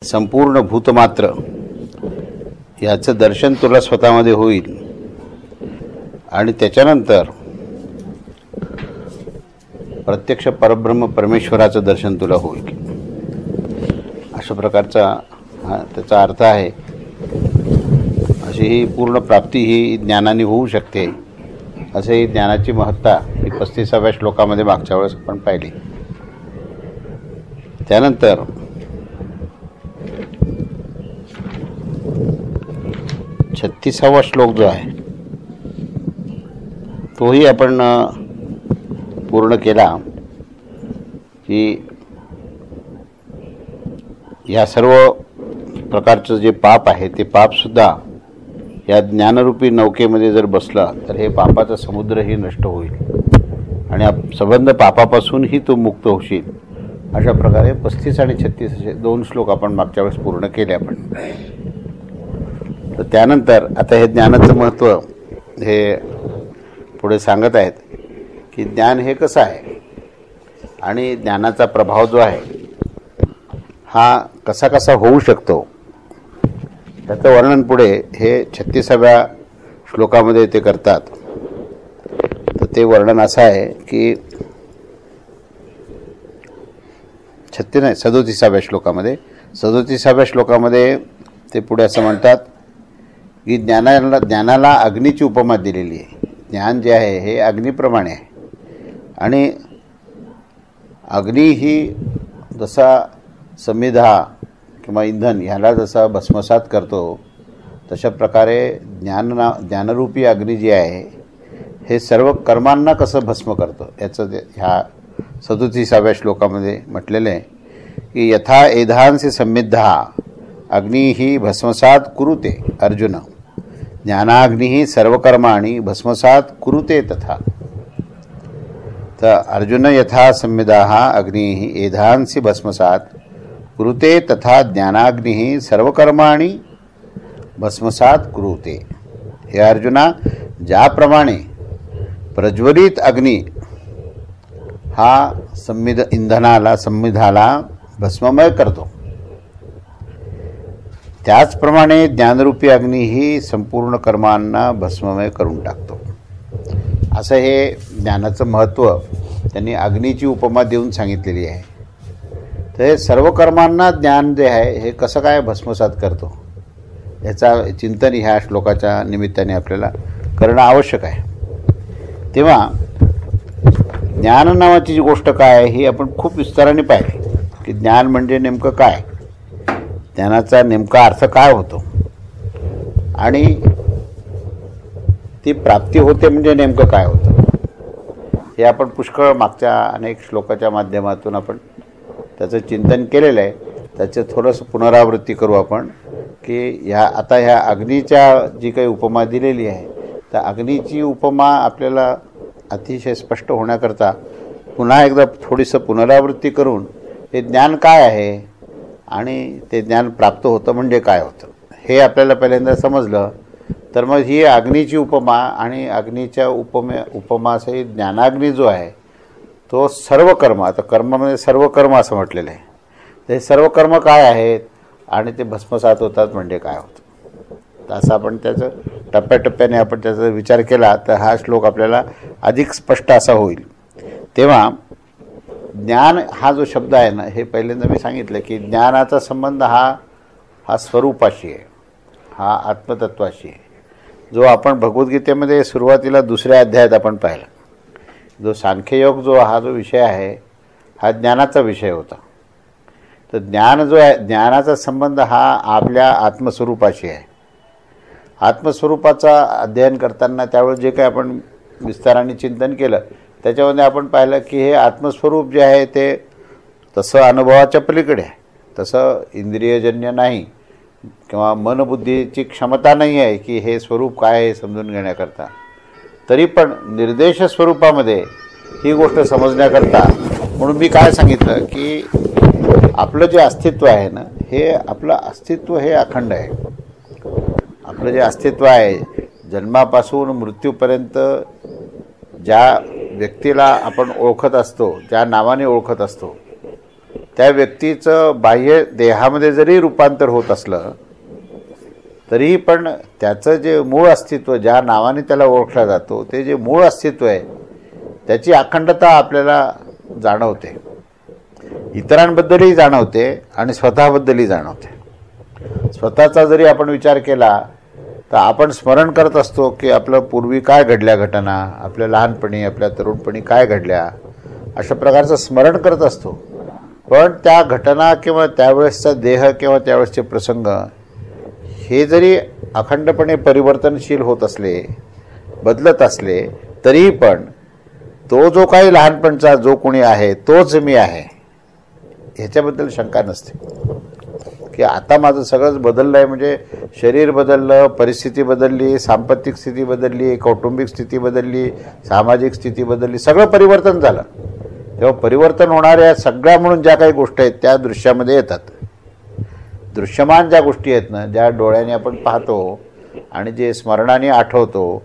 संपूर्ण भूतमात्र याचं दर्शन तुला स्वतःमध्ये होईल आणि त्याच्यानंतर प्रत्यक्ष परब्रह्म परमेश्वराचं दर्शन तुला होईल. अशा प्रकारचा त्याचा अर्थ आहे. अशी ही पूर्ण प्राप्ती ही ज्ञानाने होऊ शकते. असे ही ज्ञानाची महत्ता ही 35व्या श्लोकामध्ये मागच्या वेळेस आपण पाहिली. त्यानंतर 36वा श्लोक जो आहे तोही आपण पूर्ण केला की या सर्व प्रकारचं जे पाप आहे ते पापसुद्धा या ज्ञानरूपी नौकेमध्ये जर बसला तर हे पापाचा समुद्रही नष्ट होईल आणि संबंध पापापासूनही तू मुक्त होशील. अशा प्रकारे 35 आणि 36 असे 2 श्लोक आपण मागच्या वेळेस पूर्ण केले आपण. तर त्यानंतर आता हे ज्ञानाचं महत्त्व हे पुढे सांगत आहेत की ज्ञान हे कसं आहे आणि ज्ञानाचा प्रभाव जो आहे हा कसा कसा होऊ शकतो त्याचं वर्णन पुढे हे 36व्या श्लोकामध्ये ते करतात. तर ते वर्णन असं आहे की 37व्या श्लोकामध्ये ते पुढे असं म्हणतात की ज्ञानाला अग्नीची उपमा दिलेली आहे. ज्ञान जे आहे हे अग्नीप्रमाणे आहे आणि अग्नी ही जसा समिधा किंवा इंधन ह्याला जसा भस्मसात करतो तशा प्रकारे ज्ञानरूपी अग्नी जी आहे हे सर्व कर्मांना कसं भस्म करतं याचं ह्या 37व्या श्लोकामध्ये म्हटलेलं आहे की यथा एधांसी समिद्धा अग्नी ही भस्मसात कुरुते अर्जुन ज्ञानाग्नि ही सर्वकर्माणि भस्मसात कुरुते तथा. तर अर्जुन यथा समिद्धा अग्नि ही एधांसी भस्मसात कुरुते तथा ज्ञानाग्नि ही सर्वकर्माणि भस्मसात कुरुते. हे अर्जुना, ज्याप्रमाणे प्रज्वलित अग्नी हा संविधाला भस्ममय करतो त्याचप्रमाणे ज्ञानरूपी अग्नी ही संपूर्ण कर्मांना भस्ममय करून टाकतो. असं हे ज्ञानाचं महत्त्व त्यांनी अग्नीची उपमा देऊन सांगितलेली आहे. तर हे सर्व कर्मांना ज्ञान जे आहे हे कसं काय भस्मसात करतो याचा चिंतन ह्या श्लोकाच्या निमित्ताने आपल्याला करणं आवश्यक आहे. तेव्हा ज्ञान नावाची जी गोष्ट काय आहे ही आपण खूप विस्ताराने पाहिली की ज्ञान म्हणजे नेमकं काय, ज्ञानाचा नेमका अर्थ काय होतो आणि ती प्राप्ती होते म्हणजे नेमकं काय होतं हे आपण पुष्कळ मागच्या अनेक श्लोकाच्या माध्यमातून आपण त्याचं चिंतन केलेलं आहे. त्याचं थोडंसं पुनरावृत्ती करू आपण की ह्या अग्नीच्या जी काही उपमा दिलेली आहे तर अग्नीची उपमा आपल्याला अतिशय स्पष्ट होण्याकरता पुन्हा एकदा थोडीसं पुनरावृत्ती करून हे ज्ञान काय आहे आणि ते ज्ञान प्राप्त होतं म्हणजे काय होतं हे आपल्याला पहिल्यांदा समजलं तर मग ही अग्नीची उपमा आणि अग्नीच्या उपमासहित ज्ञानाग्नी जो आहे तो सर्व कर्म, आता कर्मामध्ये सर्व कर्म असं म्हटलेलं आहे. ते सर्व कर्म काय आहेत आणि ते भस्मसात होतात म्हणजे काय होतं तर असं आपण त्याचं टप्प्याटप्प्याने आपण त्याचा विचार केला तर हा श्लोक आपल्याला अधिक स्पष्ट असा होईल. तेव्हा ज्ञान हा जो शब्द आहे ना हे पहिल्यांदा मी सांगितलं की ज्ञानाचा संबंध हा स्वरूपाशी आहे, हा आत्मतत्वाशी आहे. जो आपण भगवद्गीतेमध्ये सुरुवातीला 2ऱ्या अध्यायात आपण पाहिला जो सांख्ययोग जो विषय आहे हा ज्ञानाचा विषय होता. तर ज्ञान जो आहे ज्ञानाचा संबंध हा आपल्या आत्मस्वरूपाशी आहे. आत्मस्वरूपाचा अध्ययन करताना त्यावेळेस जे काही आपण विस्ताराने चिंतन केलं त्याच्यामध्ये आपण पाहिलं की हे आत्मस्वरूप जे आहे ते तसं अनुभवाच्या पलीकडे आहे, तसं इंद्रियजन्य नाही किंवा मनबुद्धीची क्षमता नाही आहे की हे स्वरूप काय आहे समजून घेण्याकरता. तरी पण निर्देश स्वरूपामध्ये ही गोष्ट समजण्याकरता म्हणून मी काय सांगितलं की आपलं जे अस्तित्व आहे ना हे आपलं अस्तित्व हे अखंड आहे. आपलं जे अस्तित्व आहे जन्मापासून मृत्यूपर्यंत ज्या व्यक्तीला आपण ओळखत असतो, ज्या नावाने ओळखत असतो त्या व्यक्तीचं बाह्य देहामध्ये जरी रूपांतर होत असलं तरीही पण त्याचं जे मूळ अस्तित्व, ज्या नावाने त्याला ओळखला जातो, ते जे मूळ अस्तित्व आहे त्याची अखंडता आपल्याला जाणवते, इतरांबद्दलही जाणवते आणि स्वतःबद्दलही जाणवते. स्वतःचा जरी आपण विचार केला तर आपण स्मरण करत असतो की आपलं पूर्वी काय घडल्या घटना, आपल्या लहानपणी, आपल्या तरुणपणी काय घडल्या, अशा प्रकारचं स्मरण करत असतो. पण त्या घटना किंवा त्यावेळेसचा देह किंवा त्यावेळेसचे प्रसंग हे जरी अखंडपणे परिवर्तनशील होत असले, बदलत असले, तरीही पण तो जो काही लहानपणचा जो कोणी आहे तोच मी आहे, ह्याच्याबद्दल शंका नसते. की आता माझं सगळंच बदललं आहे, म्हणजे शरीर बदललं, परिस्थिती बदलली, सांपत्तिक स्थिती बदलली, कौटुंबिक स्थिती बदलली, सामाजिक स्थिती बदलली, सगळं परिवर्तन झालं. तेव्हा परिवर्तन होणाऱ्या सगळ्या म्हणून ज्या काही गोष्टी आहेत त्या दृश्यामध्ये येतात. दृश्यमान ज्या गोष्टी आहेत ना, ज्या डोळ्याने आपण पाहतो आणि जे स्मरणाने आठवतो,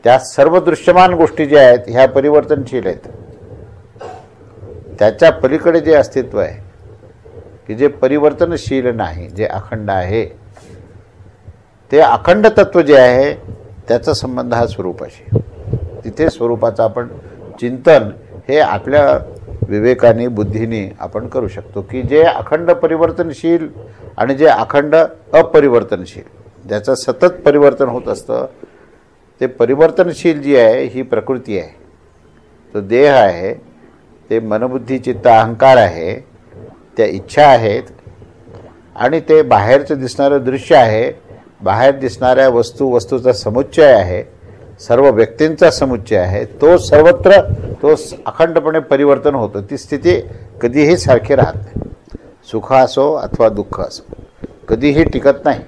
त्या सर्व दृश्यमान गोष्टी ज्या आहेत ह्या परिवर्तनशील आहेत. त्याच्या पलीकडे जे अस्तित्व आहे की जे परिवर्तनशील नाही, जे अखंड आहे, ते अखंड तत्व जे आहे त्याचा संबंध हा स्वरूपाशी. तिथे स्वरूपाचं आपण चिंतन हे आपल्या विवेकाने, बुद्धीने आपण करू शकतो की जे अखंड परिवर्तनशील आणि जे अखंड अपरिवर्तनशील, ज्याचं सतत परिवर्तन होत असतं, ते परिवर्तनशील जी आहे ही प्रकृती आहे, तो देह आहे, ते मनबुद्धी चित्त अहंकार आहे, त्या इच्छा आहेत आणि ते बाहेरचं दिसणारं दृश्य आहे, बाहेर दिसणाऱ्या वस्तूचा समुच्चय आहे, सर्व व्यक्तींचा समुच्चय आहे. तो सर्वत्र तो अखंडपणे परिवर्तन होतं. ती स्थिती कधीही सारखी राहत नाही. सुख असो अथवा दुःख असो, कधीही टिकत नाही.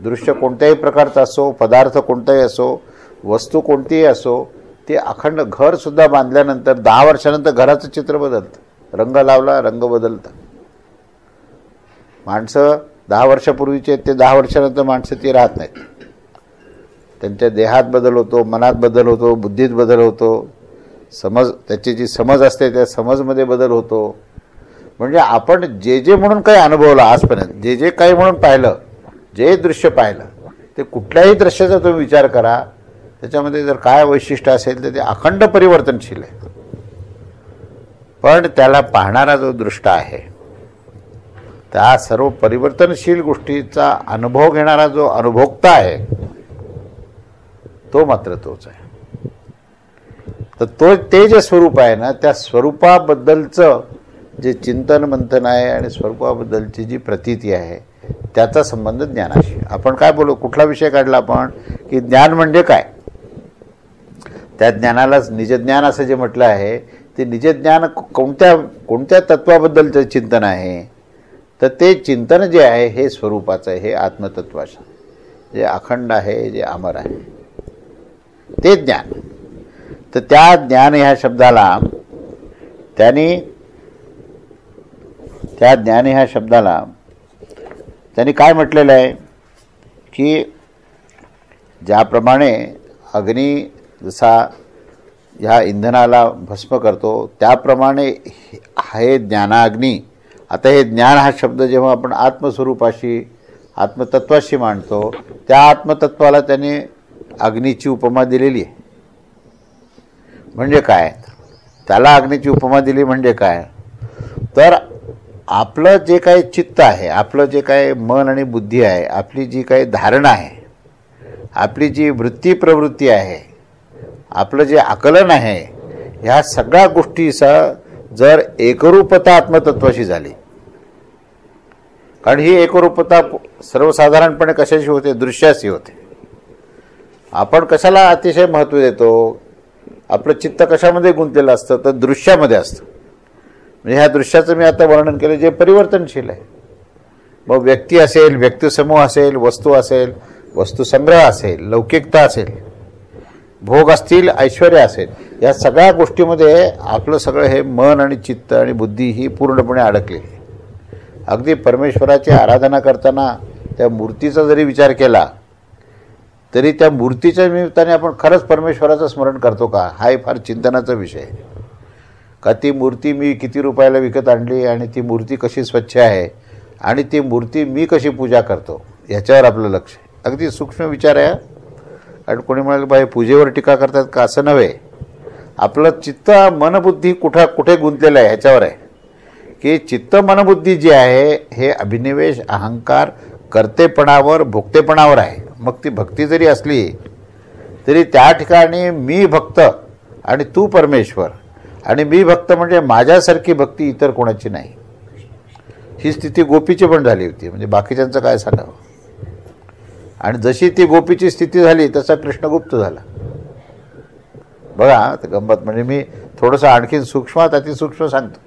दृश्य कोणत्याही प्रकारचं असो, पदार्थ कोणताही असो, वस्तू कोणतीही असो, ते अखंड. घरसुद्धा बांधल्यानंतर 10 वर्षानंतर घराचं चित्र बदलतं. रंग लावला, रंग बदलतं. माणसं 10 वर्षापूर्वीचे ते 10 वर्षानंतर माणसं ती राहत नाहीत. त्यांच्या देहात बदल होतो, मनात बदल होतो, बुद्धीत बदल होतो, त्याची जी समज असते त्या समजमध्ये बदल होतो. म्हणजे आपण जे जे म्हणून काही अनुभवलं आजपर्यंत, जे जे काही म्हणून पाहिलं, जे दृश्य पाहिलं, ते कुठल्याही दृश्याचा तुम्ही विचार करा, त्याच्यामध्ये जर काय वैशिष्ट्य असेल तर ते अखंड परिवर्तनशील आहे. पण त्याला पाहणारा जो दृष्टा आहे, त्या सर्व परिवर्तनशील गोष्टीचा अनुभव घेणारा जो अनुभोक्ता आहे, तो मात्र तोच आहे. तर ते जे स्वरूप आहे ना, त्या स्वरूपाबद्दलचं जे चिंतन मंथन आहे आणि स्वरूपाबद्दलची जी प्रतीती आहे त्याचा संबंध ज्ञानाशी. आपण काय बोलू, कुठला विषय काढला आपण की ज्ञान म्हणजे काय? त्या ज्ञानालाच निजज्ञान असं जे म्हटलं आहे, ते निजज्ञान कोणत्या तत्वाबद्दलचं चिंतन आहे? तर ते चिंतन जे आहे हे स्वरूपाचं आहे, हे आत्मतत्वाचं, जे अखंड आहे, जे अमर आहे, ते ज्ञान. तर त्या ज्ञान ह्या शब्दाला त्यांनी काय म्हटलेलं आहे की ज्याप्रमाणे अग्नी जसा ह्या इंधनाला भस्म करतो, त्याप्रमाणे हे ज्ञानाग्नी. आता हे ज्ञान हा शब्द जेव्हा आपण आत्मस्वरूपाशी, आत्मतत्वाशी मांडतो, त्या आत्मतत्वाला त्याने अग्नीची उपमा दिलेली आहे. म्हणजे काय? त्याला अग्नीची उपमा दिली म्हणजे काय? तर आपलं जे काही चित्त आहे, आपलं जे काही मन आणि बुद्धी आहे, आपली जी काही धारणा आहे, आपली जी वृत्ती प्रवृत्ती आहे, आपलं जे आकलन आहे, ह्या सगळ्या गोष्टीचा जर एकरूपता आत्मतत्वाशी झाली, कारण ही एकरूपता सर्वसाधारणपणे कशाशी होते? दृश्याशी होते. आपण कशाला अतिशय महत्त्व देतो? आपलं चित्त कशामध्ये गुंतलेलं असतं? तर दृश्यामध्ये असतं. म्हणजे ह्या दृश्याचं मी आता वर्णन केलं जे परिवर्तनशील आहे. मग व्यक्ती असेल, व्यक्तिसमूह असेल, वस्तू असेल, वस्तुसंग्रह असेल, लौकिकता असेल, भोग असतील, ऐश्वर्य असेल, या सगळ्या गोष्टीमध्ये आपलं सगळं हे मन आणि चित्त आणि बुद्धी ही पूर्णपणे अडकलेली आहे. अगदी परमेश्वराची आराधना करताना त्या मूर्तीचा जरी विचार केला तरी त्या मूर्तीच्या निमित्ताने आपण खरंच परमेश्वराचं स्मरण करतो का? हा फार चिंतनाचा विषय आहे. का ती मूर्ती मी किती रुपयाला विकत आणली आणि ती मूर्ती कशी स्वच्छ आहे आणि ती मूर्ती मी कशी पूजा करतो याच्यावर आपलं लक्ष आहे. अगदी सूक्ष्म विचार आहे. कारण कोणी म्हणाल बाई पूजेवर टीका करतात का, असं नव्हे. आपलं चित्त मनबुद्धी कुठे गुंतलेलं आहे ह्याच्यावर आहे की चित्त मनबुद्धी जी आहे हे अभिनिवेश अहंकार कर्तेपणावर भोक्तेपणावर आहे. मग ती भक्ती जरी असली तरी त्या ठिकाणी मी भक्त आणि तू परमेश्वर आणि मी भक्त म्हणजे माझ्यासारखी भक्ती इतर कोणाची नाही. ही स्थिती गोपीची पण झाली होती. म्हणजे बाकीच्यांचं काय सांगावं. आणि जशी ती गोपीची स्थिती झाली तसा कृष्णगुप्त झाला. बघा गंमत. म्हणजे मी थोडंसं आणखीन सूक्ष्मात अतिसूक्ष्म सांगतो.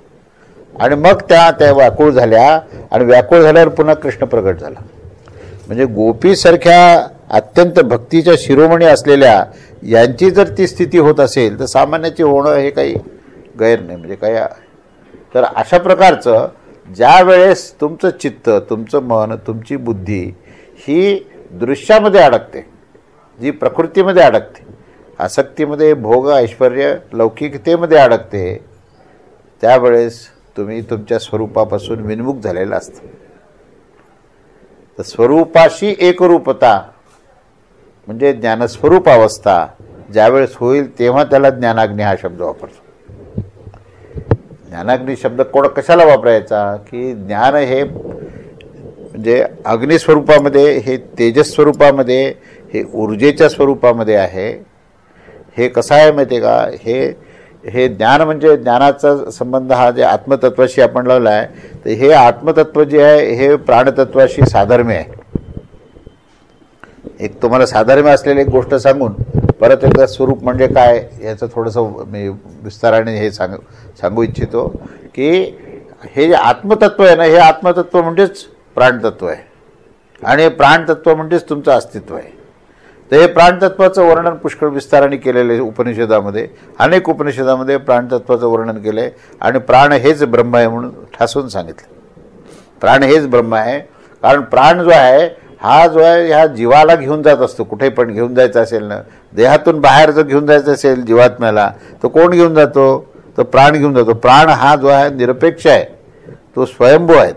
आणि मग त्या व्याकुळ झाल्या आणि व्याकुळ झाल्यावर पुन्हा कृष्ण प्रगट झाला. म्हणजे गोपीसारख्या अत्यंत भक्तीच्या शिरोमणी असलेल्या यांची जर ती स्थिती होत असेल तर सामान्याची होणं हे काही गैर नाही. म्हणजे काय. तर अशा प्रकारचं ज्या वेळेस तुमचं चित्त तुमचं मन तुमची बुद्धी ही दृश्यामध्ये अडकते, जी प्रकृतीमध्ये अडकते, आसक्तीमध्ये भोग ऐश्वर लौकिकतेमध्ये अडकते, त्यावेळेस तुम्ही तुमच्या स्वरूपापासून विन्मुख झालेला असता. तर स्वरूपाशी एकरूपता म्हणजे ज्ञानस्वरूप अवस्था ज्यावेळेस होईल तेव्हा त्याला ज्ञानाग्नी हा शब्द वापरतो. ज्ञानाग्नी शब्द कशाला वापरायचा की ज्ञान हे म्हणजे अग्निस्वरूपामध्ये, हे तेजस स्वरूपामध्ये, हे ऊर्जेच्या स्वरूपामध्ये आहे. हे कसं आहे माहिती आहे का. हे ज्ञान म्हणजे ज्ञानाचा संबंध हा जे आत्मतत्वाशी आपण लावला आहे तर हे आत्मतत्व जे आहे हे प्राणतत्वाशी साधर्म्य आहे. एक तुम्हाला साधर्म्य असलेली एक गोष्ट सांगून परत एकदा स्वरूप म्हणजे काय याचं थोडंसं मी विस्ताराने हे सांगू इच्छितो की हे जे आत्मतत्व आहे ना हे आत्मतत्व म्हणजेच प्राणतत्व आहे आणि प्राणतत्व म्हणजेच तुमचं अस्तित्व आहे. तर हे प्राणतत्वाचं वर्णन पुष्कळ विस्ताराने केलेलं आहे उपनिषदामध्ये. अनेक उपनिषदामध्ये प्राणतत्वाचं वर्णन केलं आहे आणि प्राण हेच ब्रह्म आहे म्हणून ठासून सांगितलं. प्राण हेच ब्रह्म आहे. कारण प्राण जो आहे हा जो आहे ह्या जीवाला घेऊन जात असतो. कुठे पण घेऊन जायचं असेल ना, देहातून बाहेर जर घेऊन जायचं असेल जीवात्म्याला तर कोण घेऊन जातो, तर प्राण घेऊन जातो. प्राण हा जो आहे निरपेक्ष आहे, तो स्वयंभू आहे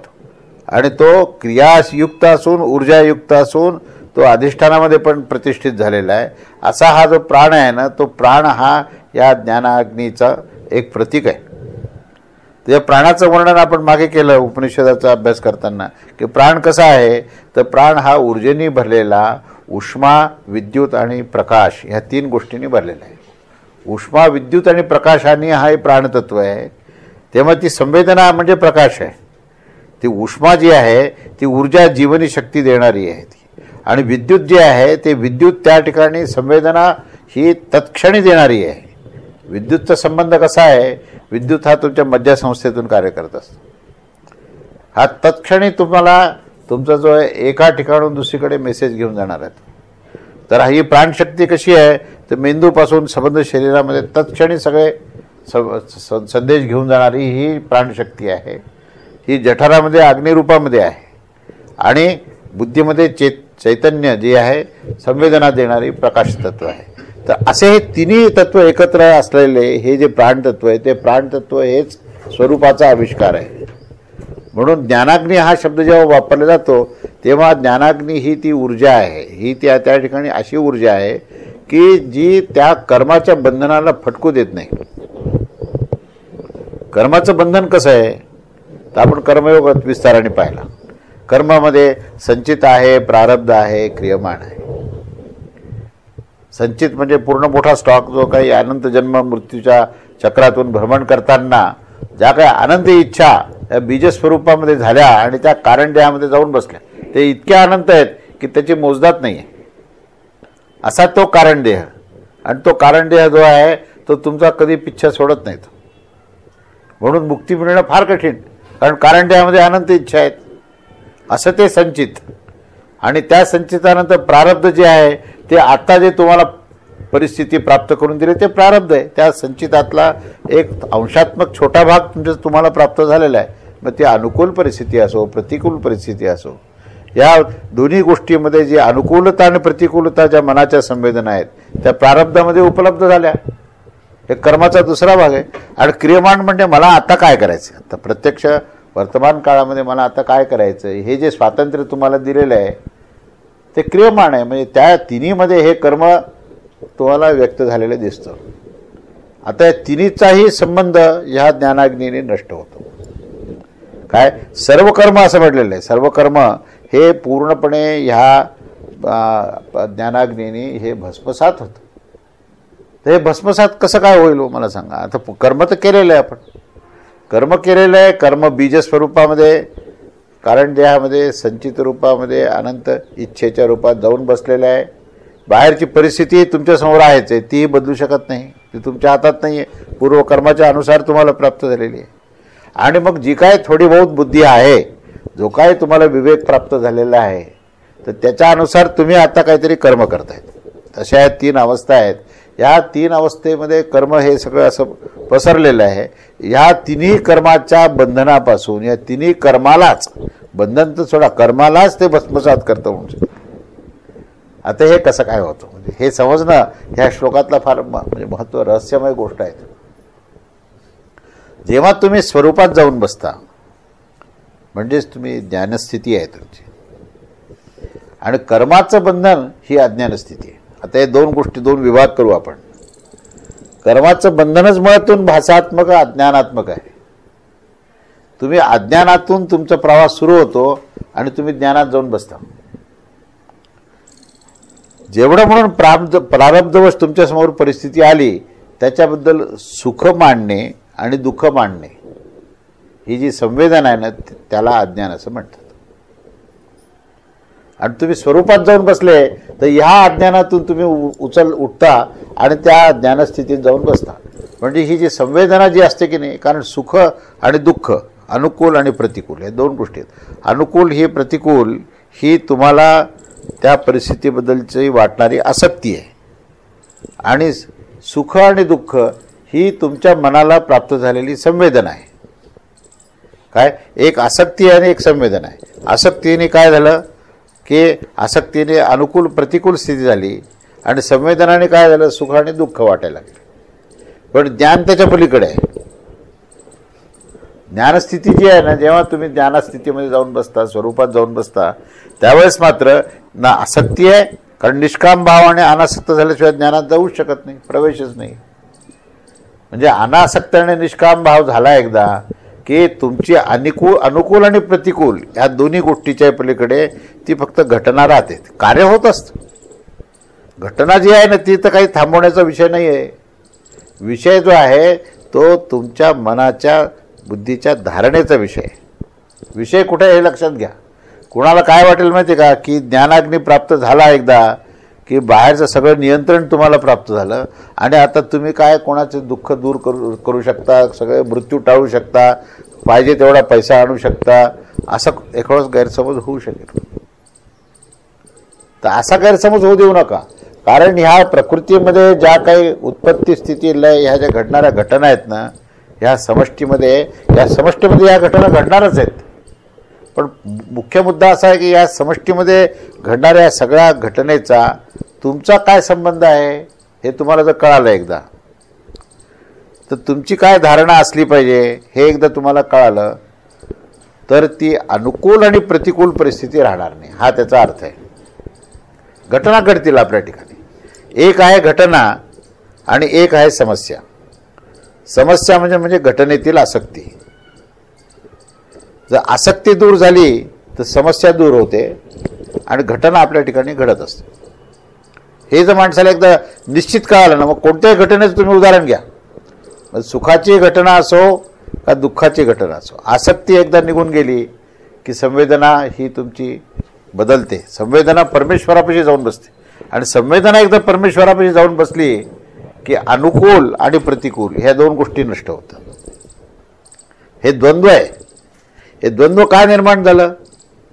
आणि तो क्रियायुक्त असून ऊर्जायुक्त असून तो अधिष्ठानामध्ये पण प्रतिष्ठित झालेला आहे. असा हा जो प्राण आहे ना तो प्राण हा या ज्ञानाग्नीचा एक प्रतीक आहे. त्या प्राणाचं वर्णन आपण मागे केलं उपनिषदाचा अभ्यास करताना की प्राण कसा आहे तर प्राण हा ऊर्जेने भरलेला उष्मा विद्युत आणि प्रकाश ह्या तीन गोष्टींनी भरलेला आहे. उष्मा विद्युत आणि प्रकाशाने हा हे प्राणतत्व आहे. तेव्हा ती संवेदना म्हणजे प्रकाश आहे. ती उष्मा जी आहे ती ऊर्जा जीवनी शक्ती देणारी आहे ती आणि विद्युत जे आहे ते विद्युत त्या ठिकाणी संवेदना ही तत्क्षणी देणारी आहे. विद्युतचा संबंध कसा आहे, विद्युत हा तुमच्या मज्जासंस्थेतून कार्य करत असतो. हा तत्क्षणी तुम्हाला तुमचा जो आहे एका ठिकाणून दुसरीकडे मेसेज घेऊन जाणार आहे. तर ही प्राणशक्ती कशी आहे तर मेंदूपासून संबंध शरीरामध्ये तत्क्षणी सगळे संदेश घेऊन जाणारी ही प्राणशक्ती आहे. ही जठरामध्ये अग्निरूपामध्ये आहे आणि बुद्धीमध्ये चैतन्य जे आहे संवेदना देणारी प्रकाश तत्व आहे. तर असे हे तिन्ही तत्व एकत्र असलेले हे जे प्राणतत्व आहे ते प्राणतत्व हेच स्वरूपाचा आविष्कार आहे. म्हणून ज्ञानाग्नी हा शब्द जेव्हा वापरला जातो तेव्हा ज्ञानाग्नी ही ती ऊर्जा आहे. ही त्या ठिकाणी अशी ऊर्जा आहे की जी त्या कर्माच्या बंधनाला फटकू देत नाही. कर्माचं बंधन कसं आहे तर आपण कर्मयोग विस्ताराने पाहिला. कर्मामध्ये संचित आहे, प्रारब्ध आहे, क्रियमाण आहे. संचित म्हणजे पूर्ण मोठा स्टॉक जो काही अनंत जन्म मृत्यूच्या चक्रातून भ्रमण करताना ज्या काही आनंदी इच्छा त्या बीजस्वरूपामध्ये झाल्या आणि त्या कारणदेहामध्ये जाऊन बसल्या ते इतक्या अनंत आहेत की त्याची मोजदात नाही आहे. असा तो कारणदेह आणि तो कारणदेह जो आहे तो तुमचा कधी पिच्छा सोडत नाही. म्हणून मुक्ती मिळणं फार कठीण कारण कारणदेहामध्ये अनंत इच्छा आहेत. असं ते संचित आणि त्या संचितानंतर प्रारब्ध जे आहे ते आता जे तुम्हाला परिस्थिती प्राप्त करून दिली ते प्रारब्ध आहे. त्या संचितातला एक अंशात्मक छोटा भाग तुम्हाला प्राप्त झालेला आहे. मग ती अनुकूल परिस्थिती असो प्रतिकूल परिस्थिती असो या दोन्ही गोष्टीमध्ये जी अनुकूलता आणि प्रतिकूलता ज्या मनाच्या संवेदना आहेत त्या प्रारब्धामध्ये उपलब्ध झाल्या. हे कर्माचा दुसरा भाग आहे. आणि क्रियमाण म्हणजे मला आता काय करायचं, आता प्रत्यक्ष वर्तमान काळामध्ये मला आता काय करायचं, हे जे स्वातंत्र्य तुम्हाला दिलेलं आहे ते क्रियमाण आहे. म्हणजे त्या तिन्हीमध्ये हे कर्म तुम्हाला व्यक्त झालेलं दिसतं. आता या तिन्हीचाही संबंध ह्या ज्ञानाग्नीने नष्ट होतो. काय सर्व कर्म असं म्हटलेलं आहे, सर्व कर्म हे पूर्णपणे ह्या ज्ञानाग्नीने हे भस्मसात होतं. तर हे भस्मसात कसं काय होईल मला सांगा. आता कर्म तर केलेलं आहे, आपण कर्म केलेलं आहे. कर्म बीज स्वरूपामध्ये कारण देहामध्ये संचित रूपामध्ये अनंत इच्छेच्या रूपात जाऊन बसलेलं आहे. बाहेरची परिस्थिती तुमच्यासमोर आहेच आहे, तीही बदलू शकत नाही, ती तुमच्या हातात नाही आहे, पूर्वकर्माच्या अनुसार तुम्हाला प्राप्त झालेली आहे. आणि मग जी काय थोडी बहुत बुद्धी आहे, जो काय तुम्हाला विवेक प्राप्त झालेला आहे, तर त्याच्या अनुसार तुम्ही आता काहीतरी कर्म करतायत. तशा या तीन अवस्था आहेत. या तीन अवस्थेमध्ये कर्म हे सगळं असं पसरलेलं आहे. ह्या तिन्ही कर्माच्या बंधनापासून, या तिन्ही कर्मालाच, बंधन तर सोडा, कर्मालाच ते भस्मसात करतं म्हणजे. आता हे कसं काय होतं म्हणजे हे समजणं ह्या श्लोकातला फार म्हणजे महत्त्व रहस्यमय गोष्ट आहे. जेव्हा तुम्ही स्वरूपात जाऊन बसता म्हणजेच तुम्ही ज्ञानस्थिती आहे तुमची, आणि कर्माचं बंधन ही अज्ञानस्थिती आहे. आता हे दोन गोष्टी, दोन विभाग करू आपण. कर्माचं बंधनच मुळातून भासात्मक अज्ञानात्मक आहे. तुम्ही अज्ञानातून तुमचा प्रवास सुरू होतो आणि तुम्ही ज्ञानात जाऊन बसता. जेवढं म्हणून प्रारब्धवश तुमच्यासमोर परिस्थिती आली त्याच्याबद्दल सुख मांडणे आणि दुःख मांडणे ही जी संवेदना आहे ना, त्याला अज्ञान असं म्हणतात. आणि तुम्ही स्वरूपात जाऊन बसले तर ह्या अज्ञानातून तुम्ही उठता आणि त्या ज्ञानस्थितीत जाऊन बसता. म्हणजे ही जी संवेदना जी असते की नाही, कारण सुख आणि दुःख, अनुकूल आणि प्रतिकूल, हे दोन गोष्टी आहेत. अनुकूल ही, प्रतिकूल ही तुम्हाला त्या परिस्थितीबद्दलची वाटणारी आसक्ती आहे, आणि सुख आणि दुःख ही तुमच्या मनाला प्राप्त झालेली संवेदना आहे. काय एक आसक्ती आहे आणि एक संवेदना आहे. आसक्तीने काय झालं की आसक्तीने अनुकूल प्रतिकूल स्थिती झाली, आणि संवेदनाने काय झालं, सुख आणि दुःख वाटायला लागले. पण ज्ञान त्याच्या पलीकडे आहे. ज्ञानस्थिती जी आहे ना, जेव्हा तुम्ही ज्ञानस्थितीमध्ये जाऊन बसता, स्वरूपात जाऊन बसता, त्यावेळेस मात्र ना आसक्ती आहे, कारण निष्काम भाव आणि अनासक्त झाल्याशिवाय ज्ञानात जाऊच शकत नाही, प्रवेशच नाही. म्हणजे अनासक्त आणि निष्काम भाव झाला एकदा की तुमची अनुकूल आणि प्रतिकूल ह्या दोन्ही गोष्टीच्या पलीकडे ती फक्त घटना राहते, कार्य होत असतं. घटना जी आहे ना, ती तर काही थांबवण्याचा विषय नाही आहे. विषय जो आहे तो तुमच्या मनाच्या बुद्धीच्या धारणेचा विषय. विषय कुठे हे लक्षात घ्या. कुणाला काय वाटेल माहिती का, की ज्ञानाग्नी प्राप्त झाला एकदा की बाहेरचं सगळं नियंत्रण तुम्हाला प्राप्त झालं, आणि आता तुम्ही काय कोणाचे दुःख दूर करू शकता, सगळे मृत्यू टाळू शकता, पाहिजे तेवढा पैसा आणू शकता, असा एखादाच गैरसमज होऊ शकेल. तर असा गैरसमज होऊ देऊ नका. कारण ह्या प्रकृतीमध्ये ज्या काही उत्पत्ती स्थिती लय ह्या ज्या घडणाऱ्या घटना आहेत ना, ह्या समष्टीमध्ये ह्या घटना घडणारच आहेत. पण मुख्य मुद्दा असा आहे की या समष्टीमध्ये घडणाऱ्या सगळ्या घटनेचा तुमचा काय संबंध आहे हे तुम्हाला जर कळालं एकदा, तर तुमची काय धारणा असली पाहिजे हे एकदा तुम्हाला कळालं, तर ती अनुकूल आणि प्रतिकूल परिस्थिती राहणार नाही, हा त्याचा अर्थ आहे. घटना घडतील आपल्या ठिकाणी. एक आहे घटना आणि एक आहे समस्या. समस्या म्हणजे घटनेतील आसक्ती. जर आसक्ती दूर झाली तर समस्या दूर होते आणि घटना आपल्या ठिकाणी घडत असते. हे जर माणसाला एकदा निश्चित कळालं ना, मग कोणत्याही घटनेचं तुम्ही उदाहरण घ्या, मग सुखाची घटना असो का दुःखाची घटना असो, आसक्ती एकदा निघून गेली की संवेदना ही तुमची बदलते. संवेदना परमेश्वरापाशी जाऊन बसते, आणि संवेदना एकदा परमेश्वरापाशी जाऊन बसली की अनुकूल आणि प्रतिकूल ह्या दोन गोष्टी नष्ट होतात. हे द्वंद्व आहे. हे द्वंद्व काय निर्माण झालं,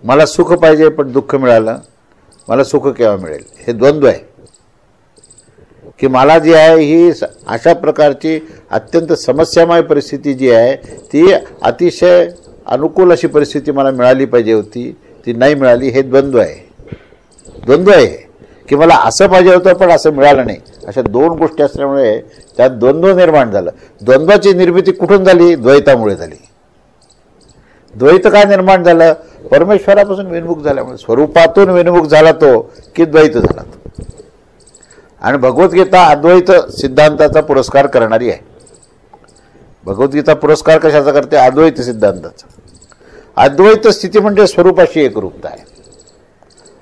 मला सुख पाहिजे पण दुःख मिळालं, मला सुख केव्हा मिळेल, हे द्वंद्व आहे. की मला जी आहे ही अशा प्रकारची अत्यंत समस्यामय परिस्थिती जी आहे ती अतिशय अनुकूल अशी परिस्थिती मला मिळाली पाहिजे होती, ती नाही मिळाली, हे द्वंद्व आहे. द्वंद्व आहे की मला असं पाहिजे होतं पण असं मिळालं नाही, अशा दोन गोष्टी असल्यामुळे त्यात द्वंद्व निर्माण झालं. द्वंद्वाची निर्मिती कुठून झाली? द्वैतामुळे झाली. द्वैत काय निर्माण झालं? परमेश्वरापासून विनमुख झाल्यामुळे. स्वरूपातून विनमुख झाला तो की द्वैत झाला तो. आणि भगवद्गीता अद्वैत सिद्धांताचा पुरस्कार करणारी आहे. भगवद्गीता पुरस्कार कशाचा करते? अद्वैत सिद्धांताचा. अद्वैत स्थिती म्हणजे स्वरूपाशी एकरूपता आहे.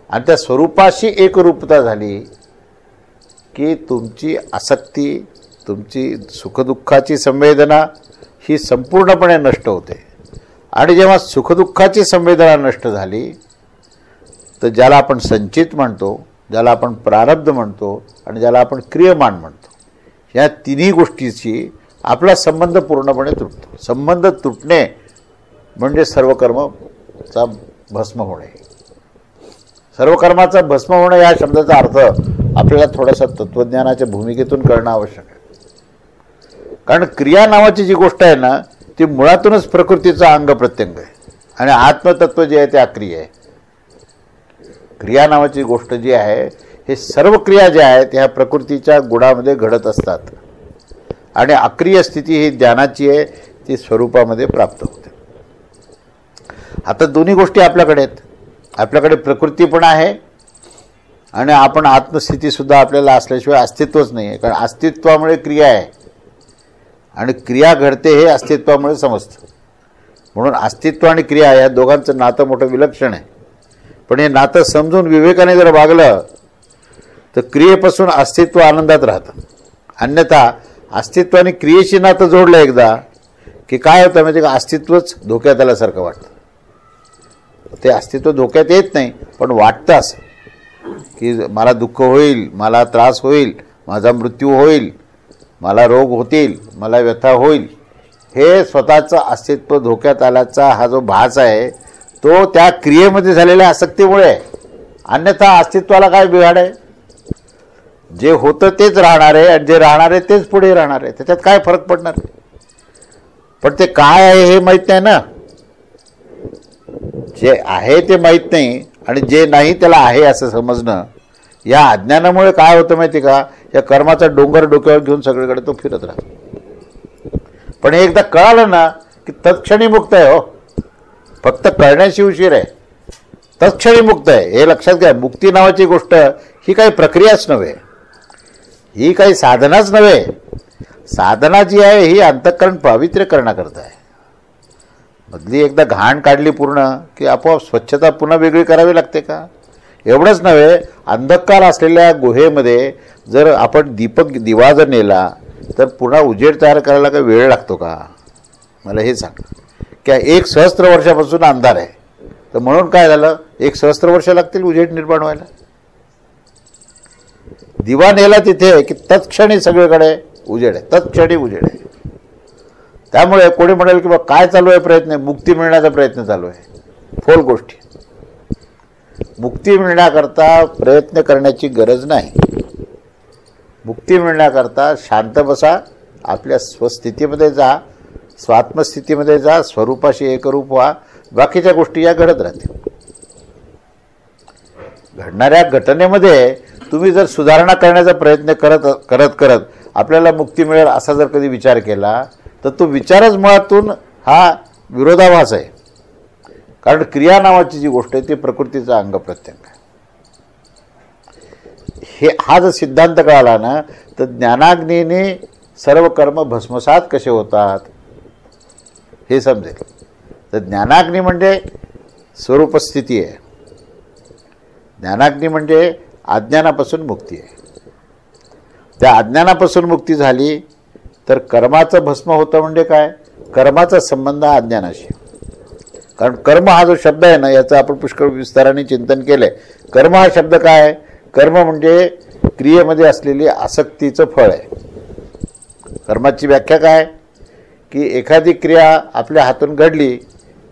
आणि त्या स्वरूपाशी एकरूपता झाली की तुमची आसक्ती, तुमची सुखदुःखाची संवेदना ही संपूर्णपणे नष्ट होते. आणि जेव्हा सुखदुःखाची संवेदना नष्ट झाली तर ज्याला आपण संचित म्हणतो, ज्याला आपण प्रारब्ध म्हणतो आणि ज्याला आपण क्रियमान म्हणतो, या तिन्ही गोष्टीची आपला संबंध पूर्णपणे तुटतो. संबंध तुटणे म्हणजे सर्व कर्मचा भस्म होणे. सर्व कर्माचा भस्म होणं या शब्दाचा अर्थ आपल्याला थोडासा तत्त्वज्ञानाच्या भूमिकेतून करणं आवश्यक आहे. कारण क्रिया नावाची जी गोष्ट आहे ना, ती मुळातूनच प्रकृतीचा अंग प्रत्यंग आहे. आणि आत्मतत्व जे आहे ते अक्रिय आहे. क्रिया नावाची गोष्ट जी आहे, हे सर्व क्रिया ज्या आहेत ह्या प्रकृतीच्या गुणामध्ये घडत असतात. आणि अक्रिय स्थिती ही ज्ञानाची आहे, ती स्वरूपामध्ये प्राप्त होते. आता दोन्ही गोष्टी आपल्याकडे आहेत. आपल्याकडे प्रकृती पण आहे आणि आपण आत्मस्थितीसुद्धा आपल्याला असल्याशिवाय अस्तित्वच नाही आहे. कारण अस्तित्वामुळे क्रिया आहे आणि क्रिया घडते हे अस्तित्वामुळे समजतं. म्हणून अस्तित्व आणि क्रिया या दोघांचं नातं मोठं विलक्षण आहे. पण हे नातं समजून विवेकाने जर वागलं तर क्रियेपासून अस्तित्व आनंदात राहतं. अन्यथा अस्तित्व आणि क्रियेशी नातं जोडलं एकदा की काय होतं म्हणजे का, अस्तित्वच धोक्यात आल्यासारखं वाटतं. ते अस्तित्व धोक्यात येत नाही, पण वाटतं असं की मला दुःख होईल, मला त्रास होईल, माझा मृत्यू होईल, मला रोग होतील, मला व्यथा होईल. हे स्वतःचं अस्तित्व धोक्यात आल्याचा हा जो भास आहे तो त्या क्रियेमध्ये झालेल्या आसक्तीमुळे. अन्यथा अस्तित्वाला काय बिघाड आहे? जे होतं तेच राहणार आहे आणि जे राहणार आहे तेच पुढे राहणार आहे. त्याच्यात काय फरक पडणार? पण ते काय आहे हे माहीत नाही ना. जे आहे ते माहीत नाही आणि जे नाही त्याला आहे असं समजणं, या अज्ञानामुळे काय होतं माहिती का, या कर्माचा डोंगर डोक्यावर घेऊन सगळीकडे तो फिरत राहतो. पण एकदा कळालं ना की तत्क्षणी मुक्त आहे. हो, फक्त कळण्याशी उशीर आहे. तत्क्षणी मुक्त आहे हे लक्षात घ्या. मुक्ती नावाची गोष्ट ही काही प्रक्रियाच नव्हे, ही काही साधनाच नव्हे. साधना जी आहे ही अंतःकरण पावित्र्य करण्याकरता आहे. मधली एकदा घाण काढली पूर्ण की आपोआप स्वच्छता पुन्हा वेगळी करावी लागते का? एवढंच नव्हे, अंधकार असलेल्या गुहेमध्ये जर आपण दिवा जर नेला तर पुन्हा उजेड तयार करायला काही वेळ लागतो का? मला हे सांग. की 1,000 वर्षापासून अंधार आहे, तर म्हणून काय झालं, 1,000 वर्ष लागतील उजेड निर्माण व्हायला? दिवा नेला तिथे की तत्क्षणी सगळीकडे उजेड आहे, तत्क्षणी उजेड आहे. त्यामुळे कोणी म्हणेल की बा काय चालू आहे प्रयत्न, मुक्ती मिळण्याचा प्रयत्न चालू आहे. फोल गोष्टी. मुक्ती मिळण्याकरता प्रयत्न करण्याची गरज नाही. मुक्ती मिळण्याकरता शांत बसा, आपल्या स्वस्थितीमध्ये जा, स्वात्मस्थितीमध्ये जा, स्वरूपाशी एकरूप व्हा. बाकीच्या गोष्टी या घडत राहतील. घडणाऱ्या घटनेमध्ये तुम्ही जर सुधारणा करण्याचा प्रयत्न करत आपल्याला मुक्ती मिळेल असा जर कधी विचार केला तर तो विचारच मुळातून हा विरोधाभास आहे. कारण क्रिया नावाची जी गोष्ट आहे ती प्रकृतीचा अंग प्रत्यंग आहे. हा जर सिद्धांत कळाला ना तर ज्ञानाग्नीने सर्व कर्म भस्मसात कसे होतात हे समजेल. तर ज्ञानाग्नी म्हणजे स्वरूपस्थिती आहे. ज्ञानाग्नी म्हणजे अज्ञानापासून मुक्ती आहे. त्या अज्ञानापासून मुक्ती झाली तर कर्माचं भस्म होतं. म्हणजे काय? कर्माचा संबंध अज्ञानाशी. कारण कर्म हा जो शब्द आहे ना याचं आपण पुष्कळ विस्ताराने चिंतन केलंय. कर्म हा शब्द काय आहे? कर्म म्हणजे क्रियेमध्ये असलेली आसक्तीचं फळ आहे. कर्माची व्याख्या काय की एखादी क्रिया आपल्या हातून घडली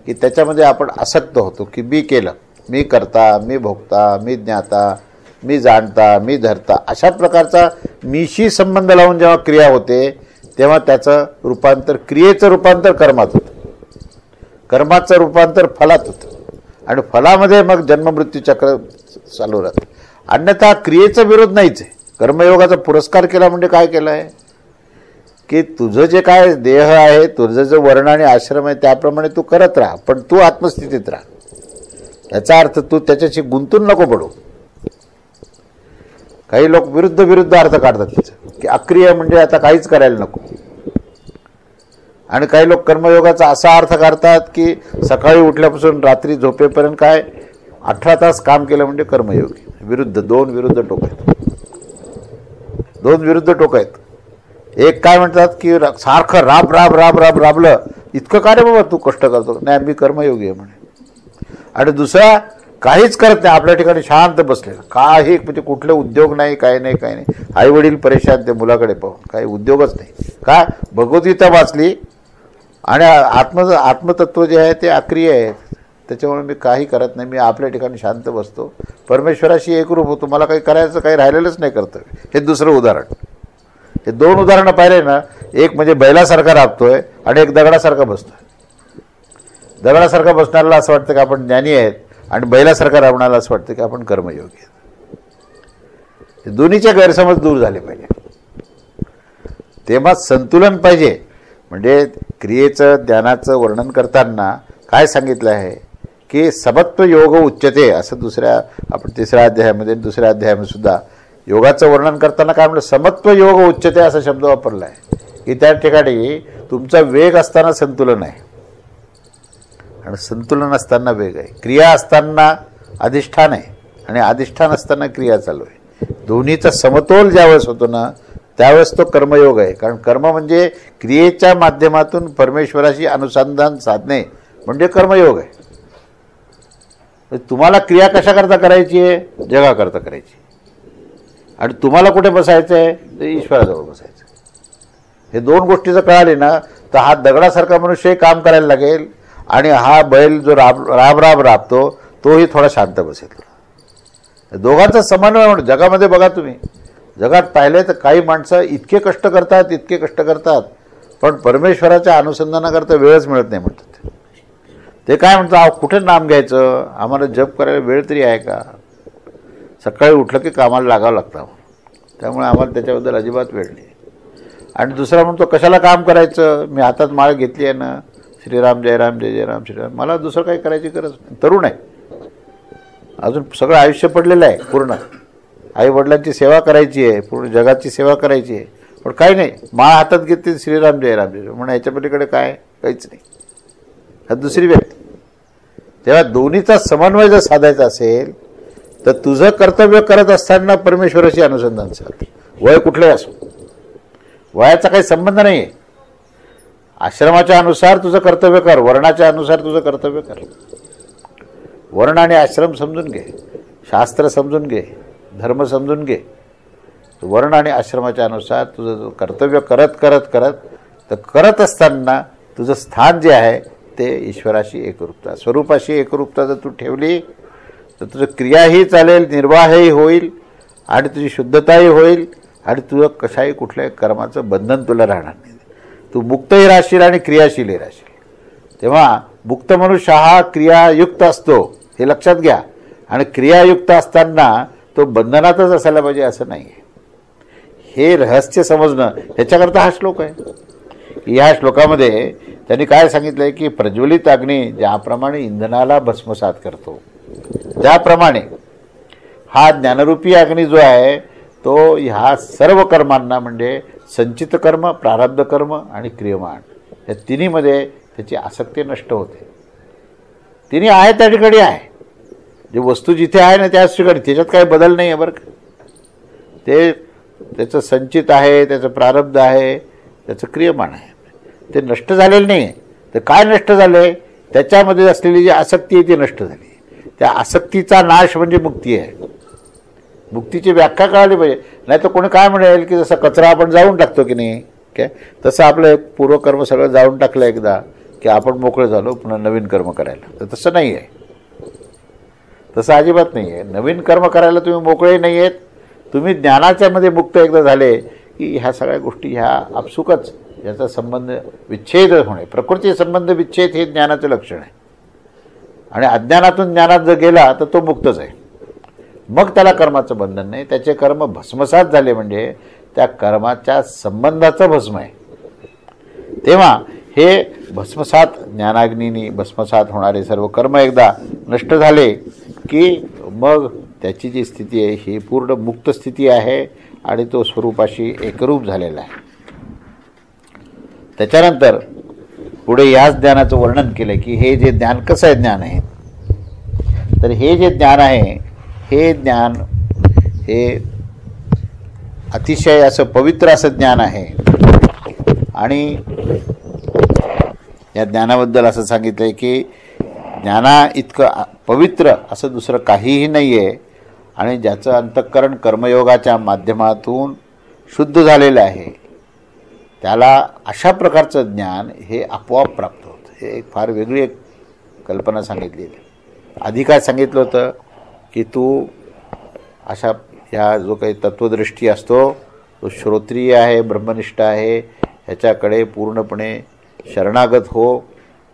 की त्याच्यामध्ये आपण आसक्त होतो की मी केलं, मी करता, मी भोगता, मी ज्ञाता, मी जाणता, मी धरता. अशा प्रकारचा मीशी संबंध लावून जेव्हा क्रिया होते तेव्हा त्याचं रूपांतर, क्रियेचं रूपांतर कर्मात होतं, कर्माचं रूपांतर फलात होतं आणि फलामध्ये मग जन्ममृत्यू चक्र चालू राहतं. अन्यथा क्रियेचा विरोध नाहीच आहे, कर्मयोगाचा पुरस्कार केला म्हणजे काय केलं आहे की तुझं जे काय देह आहे, तुझं जे वर्ण आणि आश्रम आहे त्याप्रमाणे तू करत राहा, पण तू आत्मस्थितीत राहा. याचा अर्थ तू त्याच्याशी गुंतून नको पडू. काही लोक विरुद्ध अर्थ काढतात त्याचं की अक्रिय म्हणजे आता काहीच करायला नको. आणि काही लोक कर्मयोगाचा असा अर्थ काढतात की सकाळी उठल्यापासून रात्री झोपेपर्यंत काय 18 तास काम केलं म्हणजे कर्मयोगी. दोन विरुद्ध टोक आहेत. एक काय म्हणतात की सारखं राबलं, इतकं काय रे बाबा तू कष्ट करतो, नाही मी कर्मयोगी आहे म्हणे. आणि दुसरा काहीच करत नाही, आपल्या ठिकाणी शांत बसलेला, काही म्हणजे कुठले उद्योग नाही, काही नाही. आई वडील परेशान ते मुलाकडे पाहून, काही उद्योगच नाही. काय भगवद्गीता वाचली आणि आत्मतत्व जे आहे ते अक्रिय आहे, त्याच्यामुळे मी काही करत नाही, मी आपल्या ठिकाणी शांत बसतो, परमेश्वराशी एकरूप होतो, मला काही करायचं काही राहिलेलंच नाही कर्तव्य. हे दुसरं उदाहरण. हे 2 उदाहरणं पाहिले ना, एक म्हणजे बैलासारखा राबतोय आणि एक दगडासारखा बसतोय. दगडासारखा बसणाऱ्याला असं वाटतं की आपण ज्ञानी आहेत आणि बैलासारखा राबणाऱ्याला असं वाटतं की आपण कर्मयोगी आहेत. दोन्हीचे गैरसमज दूर झाले पाहिजे. तेव्हा संतुलन पाहिजे. म्हणजे क्रियेचं ज्ञानाचं वर्णन करताना काय सांगितलं आहे की समत्व योग उच्यते, असं आपण 3ऱ्या अध्यायामध्ये 2ऱ्या अध्यायामध्ये सुद्धा योगाचं वर्णन करताना काय म्हणलं, समत्व योग उच्यते असा शब्द वापरला आहे की त्या ठिकाणी तुमचा वेग असताना संतुलन आहे आणि संतुलन असताना वेग आहे. क्रिया असताना अधिष्ठान आहे आणि अधिष्ठान असताना क्रिया चालू आहे. दोन्हीचा समतोल ज्यावेळेस होतो ना त्यावेळेस तो कर्मयोग आहे. कारण कर्म म्हणजे क्रियेच्या माध्यमातून परमेश्वराशी अनुसंधान साधणे म्हणजे कर्मयोग आहे. तुम्हाला क्रिया कशाकरता करायची आहे, जगाकरता करायची, आणि तुम्हाला कुठे बसायचं आहे, ते ईश्वराजवळ बसायचं. हे 2 गोष्टी जर कळाली ना तर हा दगडासारखा मनुष्यही काम करायला लागेल आणि हा बैल जो राबतो तोही थोडा शांत बसेल. दोघांचा समन्वय जगामध्ये बघा तुम्ही, जगात पाहिले तर काही माणसं इतके कष्ट करतात पण परमेश्वराच्या अनुसंधानाकरता वेळच मिळत नाही म्हणतात. ते काय म्हणतात, कुठे नाम घ्यायचं, आम्हाला जप करायला वेळ तरी आहे का, सकाळी उठलं की कामाला लागावं लागतं, त्यामुळे आम्हाला त्याच्याबद्दल अजिबात वेळ नाही. आणि दुसरा म्हणतो कशाला काम करायचं, मी हातात माळ घेतली आहे ना, श्रीराम जय राम जय जय राम श्रीराम, मला दुसरं काही करायची गरज नाही. तरुण आहे अजून, सगळं आयुष्य पडलेलं आहे, पूर्ण आई वडिलांची सेवा करायची आहे, पूर्ण जगाची सेवा करायची आहे, पण काही नाही, माळ हातात घेतली श्रीराम जय राम जय म्हणून याच्या पलीकडे काय काहीच नाही. हा दुसरी व्यक्ती. तेव्हा दोन्हीचा समन्वय जर साधायचा असेल तर तुझं कर्तव्य करत असताना परमेश्वराशी अनुसंधान साध. वय कुठलंही असो, वयाचा काही संबंध नाही आहे. आश्रमाच्या अनुसार तुझं कर्तव्य कर, वर्णाच्या अनुसार तुझं कर्तव्य कर. वर्ण आणि आश्रम समजून घे, शास्त्र समजून घे, धर्म समजून घे. वर्ण आणि आश्रमाच्या अनुसार तुझं कर्तव्य करत असताना तुझं स्थान जे आहे ते ईश्वराशी एकरूपता, स्वरूपाशी एकरूपता जर तू ठेवली तर तुझं क्रियाही चालेल, निर्वाहही होईल आणि तुझी शुद्धताही होईल आणि तुझं कशाही कुठल्याही कर्माचं बंधन तुला राहणार नाही. तू मुक्तही राहशील आणि क्रियाशीलही राहशील. तेव्हा मुक्त मनुष्य हा क्रियायुक्त असतो, हे लक्षात घ्या. आणि क्रियायुक्त असताना तो बंधनातच असायला पाहिजे असं नाही आहे. हे रहस्य समजणं, ह्याच्याकरता हा श्लोक आहे. ह्या श्लोकामध्ये त्यांनी काय सांगितलं आहे की प्रज्वलित अग्नी ज्याप्रमाणे इंधनाला भस्मसात करतो त्याप्रमाणे हा ज्ञानरूपी अग्नी जो आहे तो ह्या सर्व कर्मांना म्हणजे संचित कर्म, प्रारब्ध कर्म आणि क्रियमाण या तिन्हीमध्ये त्याची आसक्ती नष्ट होते. तिन्ही आहे त्या ठिकाणी आहे, जे वस्तू जिथे आहे ना त्याच ठिकाणी, त्याच्यात काही बदल नाही आहे बरं का. ते त्याचं संचित आहे, त्याचं प्रारब्ध आहे, त्याचं क्रियमाण आहे, ते नष्ट झालेलं नाही आहे. तर काय नष्ट झालं आहे, त्याच्यामध्ये असलेली जी आसक्ती आहे ती नष्ट झाली. त्या आसक्तीचा नाश म्हणजे मुक्ती आहे. मुक्तीची व्याख्या कळाली पाहिजे, नाही तर कोणी काय म्हणेल की जसं कचरा आपण जाळून टाकतो की नाही काय, तसं आपलं पूर्वकर्म सगळं जाळून टाकलं एकदा की आपण मोकळे झालो पुन्हा नवीन कर्म करायला. तर तसं नाही आहे, तसं अजिबात नाही आहे. नवीन कर्म करायला तुम्ही मोकळे नाही आहेत. तुम्ही ज्ञानाच्या मध्ये मुक्त एकदा झाले की ह्या सगळ्या गोष्टी ह्या आपसुकच याचा संबंध विच्छेद होणे, प्रकृती संबंध विच्छेद हे ज्ञानाचं लक्षण आहे. आणि अज्ञानातून ज्ञानात जर गेला तर तो मुक्तच आहे. मग त्याला कर्माचं बंधन नाही, त्याचे कर्म भस्मसात झाले म्हणजे त्या कर्माच्या संबंधाचं भस्म आहे. तेव्हा हे भस्मसात ज्ञानाग्नीने भस्मसात होणारे सर्व कर्म एकदा नष्ट झाले की मग त्याची जी स्थिती आहे ही पूर्ण मुक्त स्थिती आहे आणि तो स्वरूपाशी एकरूप झालेला आहे. त्याच्यानंतर पुढे याच ज्ञानाचं वर्णन केलं की हे जे ज्ञान कसं आहे ज्ञान आहे, तर हे जे ज्ञान आहे हे ज्ञान हे अतिशय असं पवित्र असं ज्ञान आहे. आणि या ज्ञानाबद्दल असं सांगितलं आहे की ज्ञाना इतकं पवित्र असं दुसरं काहीही नाही आहे आणि ज्याचं अंतःकरण कर्मयोगाच्या माध्यमातून शुद्ध झालेलं आहे त्याला अशा प्रकारचं ज्ञान हे आपोआप प्राप्त होतं. हे एक फार वेगळी एक कल्पना सांगितली आहे. आधी काय सांगितलं होतं की तू अशा ह्या जो काही तत्वदृष्टी असतो तो श्रोत्रिय आहे, ब्रह्मनिष्ठ आहे, ह्याच्याकडे पूर्णपणे शरणागत हो,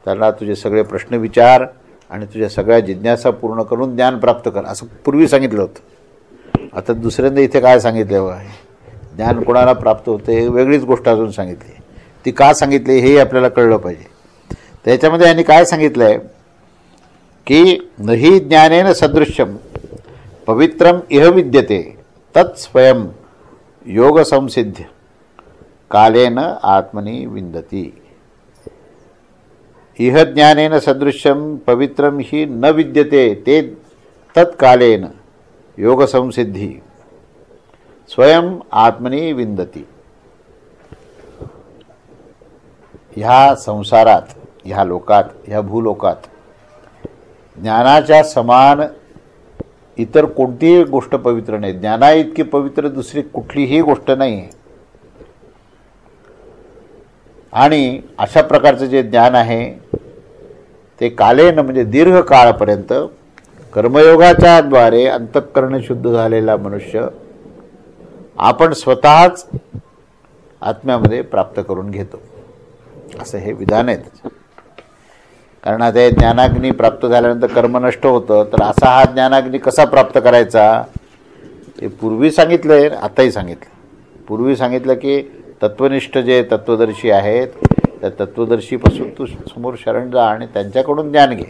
त्यांना तुझे सगळे प्रश्न विचार आणि तुझ्या सगळ्या जिज्ञासा पूर्ण करून ज्ञान प्राप्त कर, असं पूर्वी सांगितलं होतं. आता दुसऱ्यांदा इथे काय सांगितलं आहे, ज्ञान कोणाला प्राप्त होते वेगळीच गोष्ट अजून सांगितली. ती का सांगितली हे आपल्याला कळलं पाहिजे. त्याच्यामध्ये यांनी काय सांगितलं आहे की नहि ज्ञानेन सदृश्यम पवित्रम इह विद्यते तत्स्वयं योग संसिद्ध कालेन आत्मनि विंदती. इह ज्ञानेन सदृश्यम पवित्रम ही न विद्यते ते तत्कालेन योग संसिद्धी स्वयं आत्मनि विंदती. ह्या संसारात, ह्या लोकात, ह्या भूलोकात ज्ञानाच्या समान इतर कोणतीही गोष्ट पवित्र नाही. ज्ञाना इतकी पवित्र दुसरी कुठलीही गोष्ट नाही आहे. आणि अशा प्रकारचं जे ज्ञान आहे ते कालेन म्हणजे दीर्घ काळापर्यंत कर्मयोगाच्या द्वारे अंतःकरण शुद्ध झालेला मनुष्य आपण स्वतःच आत्म्यामध्ये प्राप्त करून घेतो, असं हे विधान आहे. कारण आता हे ज्ञानाग्नी प्राप्त झाल्यानंतर कर्म नष्ट होतं, तर असा हा ज्ञानाग्नी कसा प्राप्त करायचा हे पूर्वी सांगितलं आहे, आताही सांगितलं. पूर्वी सांगितलं की तत्वनिष्ठ जे तत्वदर्शी आहेत त्या तत्वदर्शीपासून तू समोर शरण जा आणि त्यांच्याकडून ज्ञान घे.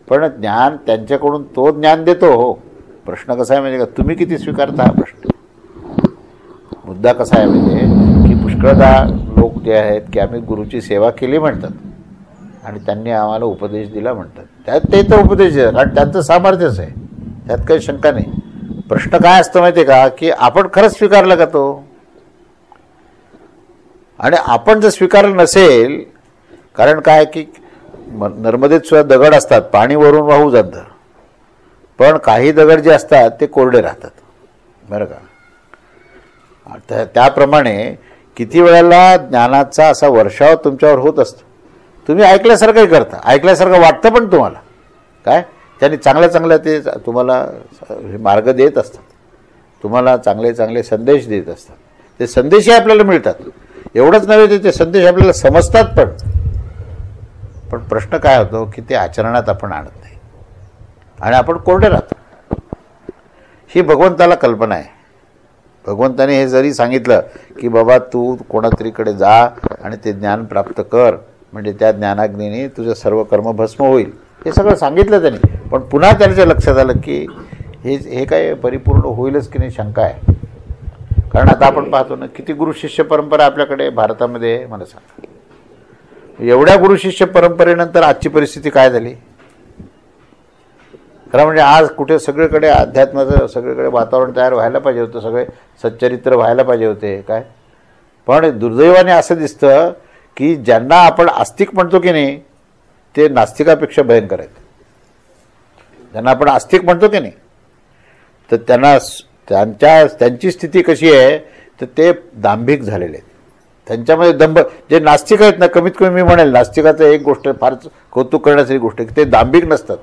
पण ज्ञान त्यांच्याकडून तो ज्ञान देतो. हो, प्रश्न कसा आहे म्हणजे का तुम्ही किती स्वीकारता हा प्रश्न. मुद्दा कसा आहे म्हणजे की पुष्कळदा लोक जे आहेत की आम्ही गुरुची सेवा केली म्हणतात आणि त्यांनी आम्हाला उपदेश दिला म्हणतात. त्यात ते तर उपदेश आहे कारण त्यांचं सामर्थ्यच आहे, त्यात काही शंका नाही. प्रश्न काय असतो माहिती आहे का की आपण खरंच स्वीकारलं का तो. आणि आपण जर स्वीकारलं नसेल, कारण काय की नर्मदेत सुद्धा दगड असतात, पाणी वरून वाहू जातं, पण काही दगड जे असतात ते कोरडे राहतात, बरं का. त्याप्रमाणे किती वेळेला ज्ञानाचा असा वर्षाव तुमच्यावर होत असतो. तुम्ही ऐकल्यासारखंही करता, ऐकल्यासारखं वाटतं पण तुम्हाला काय त्यांनी चांगल्या चांगल्या ते तुम्हाला मार्ग देत असतात, तुम्हाला चांगले चांगले संदेश देत असतात. ते संदेशही आपल्याला मिळतात. एवढंच नव्हे ते संदेश आपल्याला समजतात पण प्रश्न काय होतो की ते आचरणात आपण आणत नाही आणि आपण कोरडे राहतो. ही भगवंताला कल्पना आहे. भगवंताने हे जरी सांगितलं की बाबा तू कोणातरीकडे जा आणि ते ज्ञान प्राप्त कर म्हणजे त्या ज्ञानाग्नीने तुझं सर्व कर्म भस्म होईल, हे सगळं सांगितलं त्यांनी. पण पुन्हा त्याच्या लक्षात आलं की हे काय परिपूर्ण होईलच की नाही शंका आहे. कारण आता आपण पाहतो ना किती गुरु शिष्य परंपरा आपल्याकडे भारतामध्ये. मला सांगा एवढ्या गुरु शिष्य परंपरेनंतर आजची परिस्थिती काय झाली. खरं म्हणजे आज कुठे सगळीकडे अध्यात्माचं सगळीकडे वातावरण तयार व्हायला पाहिजे होतं, सगळे सच्चरित्र व्हायला पाहिजे होते काय. पण दुर्दैवाने असं दिसतं की ज्यांना आपण आस्तिक म्हणतो की नाही ते नास्तिकापेक्षा भयंकर आहेत. ज्यांना आपण आस्तिक म्हणतो की नाही तर त्यांची स्थिती कशी आहे तर ते दांभिक झालेले आहेत. त्यांच्यामध्ये दंभ जे नास्तिक आहेत ना, कमीत कमी मी म्हणेल नास्तिकाचं एक गोष्ट फार कौतुक करण्याची गोष्ट आहे की ते दांभिक नसतात.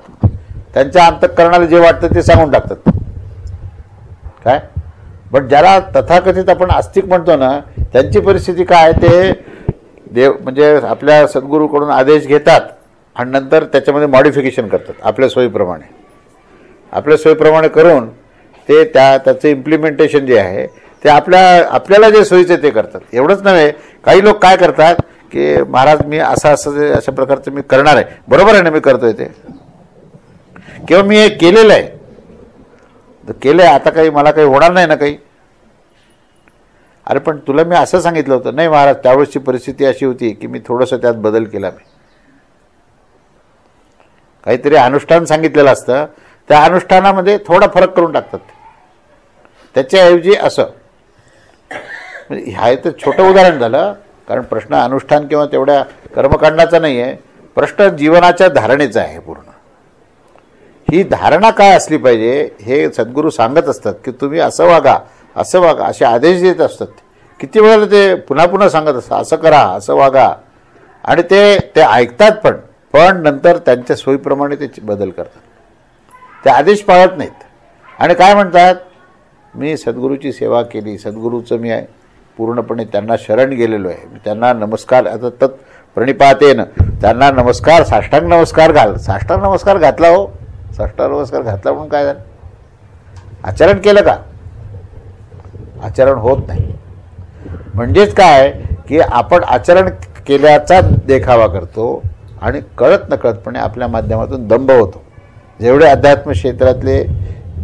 त्यांच्या अंतःकरणाला जे वाटतं ते सांगून टाकतात काय. बट ज्याला तथाकथित आपण आस्तिक म्हणतो ना त्यांची परिस्थिती काय, ते देव म्हणजे आपल्या सद्गुरूकडून आदेश घेतात आणि नंतर त्याच्यामध्ये मॉडिफिकेशन करतात आपल्या सोयीप्रमाणे. आपल्या सोयीप्रमाणे करून ते त्याचं इम्प्लिमेंटेशन जे आहे ते आपल्याला जे सोयीचं ते करतात. एवढंच नव्हे, काही लोक काय करतात की महाराज मी अशा प्रकारचं मी करणार आहे, बरोबर आहे ना, मी करतोय ते, किंवा मी हे केलेलं आहे, केलंय, आता काही मला काही होणार नाही ना काही. अरे पण तुला मी असं सांगितलं होतं. नाही महाराज, त्यावेळेसची परिस्थिती अशी होती की मी थोडंसं त्यात बदल केला. मी काहीतरी अनुष्ठान सांगितलेलं असतं, त्या अनुष्ठानामध्ये थोडा फरक करून टाकतात. त्याच्याऐवजी असं, म्हणजे ह्या तर छोटं उदाहरण झालं, कारण प्रश्न अनुष्ठान किंवा तेवढ्या कर्मकांडाचा नाही आहे, प्रश्न जीवनाच्या धारणेचा आहे. पूर्ण ही धारणा काय असली पाहिजे हे सद्गुरू सांगत असतात की तुम्ही असं वागा, असं वागा, असे आदेश देत असतात. किती वेळेला ते पुन्हा पुन्हा सांगत असतात, असं करा, असं वागा, आणि ते ऐकतात पण नंतर त्यांच्या सोयीप्रमाणे ते बदल करतात. ते आदेश पाळत नाहीत आणि काय म्हणतात, मी सद्गुरूची सेवा केली, सद्गुरूचं मी पूर्णपणे त्यांना शरण गेलेलो आहे, मी त्यांना नमस्कार, आता तत् प्रणिपातेन, त्यांना नमस्कार, साष्टांग नमस्कार साष्टांग नमस्कार घातला. हो, साष्टांग नमस्कार घातला म्हणून काय झालं? आचरण केलं का? आचरण होत नाही. म्हणजेच काय की आपण आचरण केल्याचा देखावा करतो आणि कळत नकळतपणे आपल्या माध्यमातून दंभ होतो. जेवढे अध्यात्म क्षेत्रातले,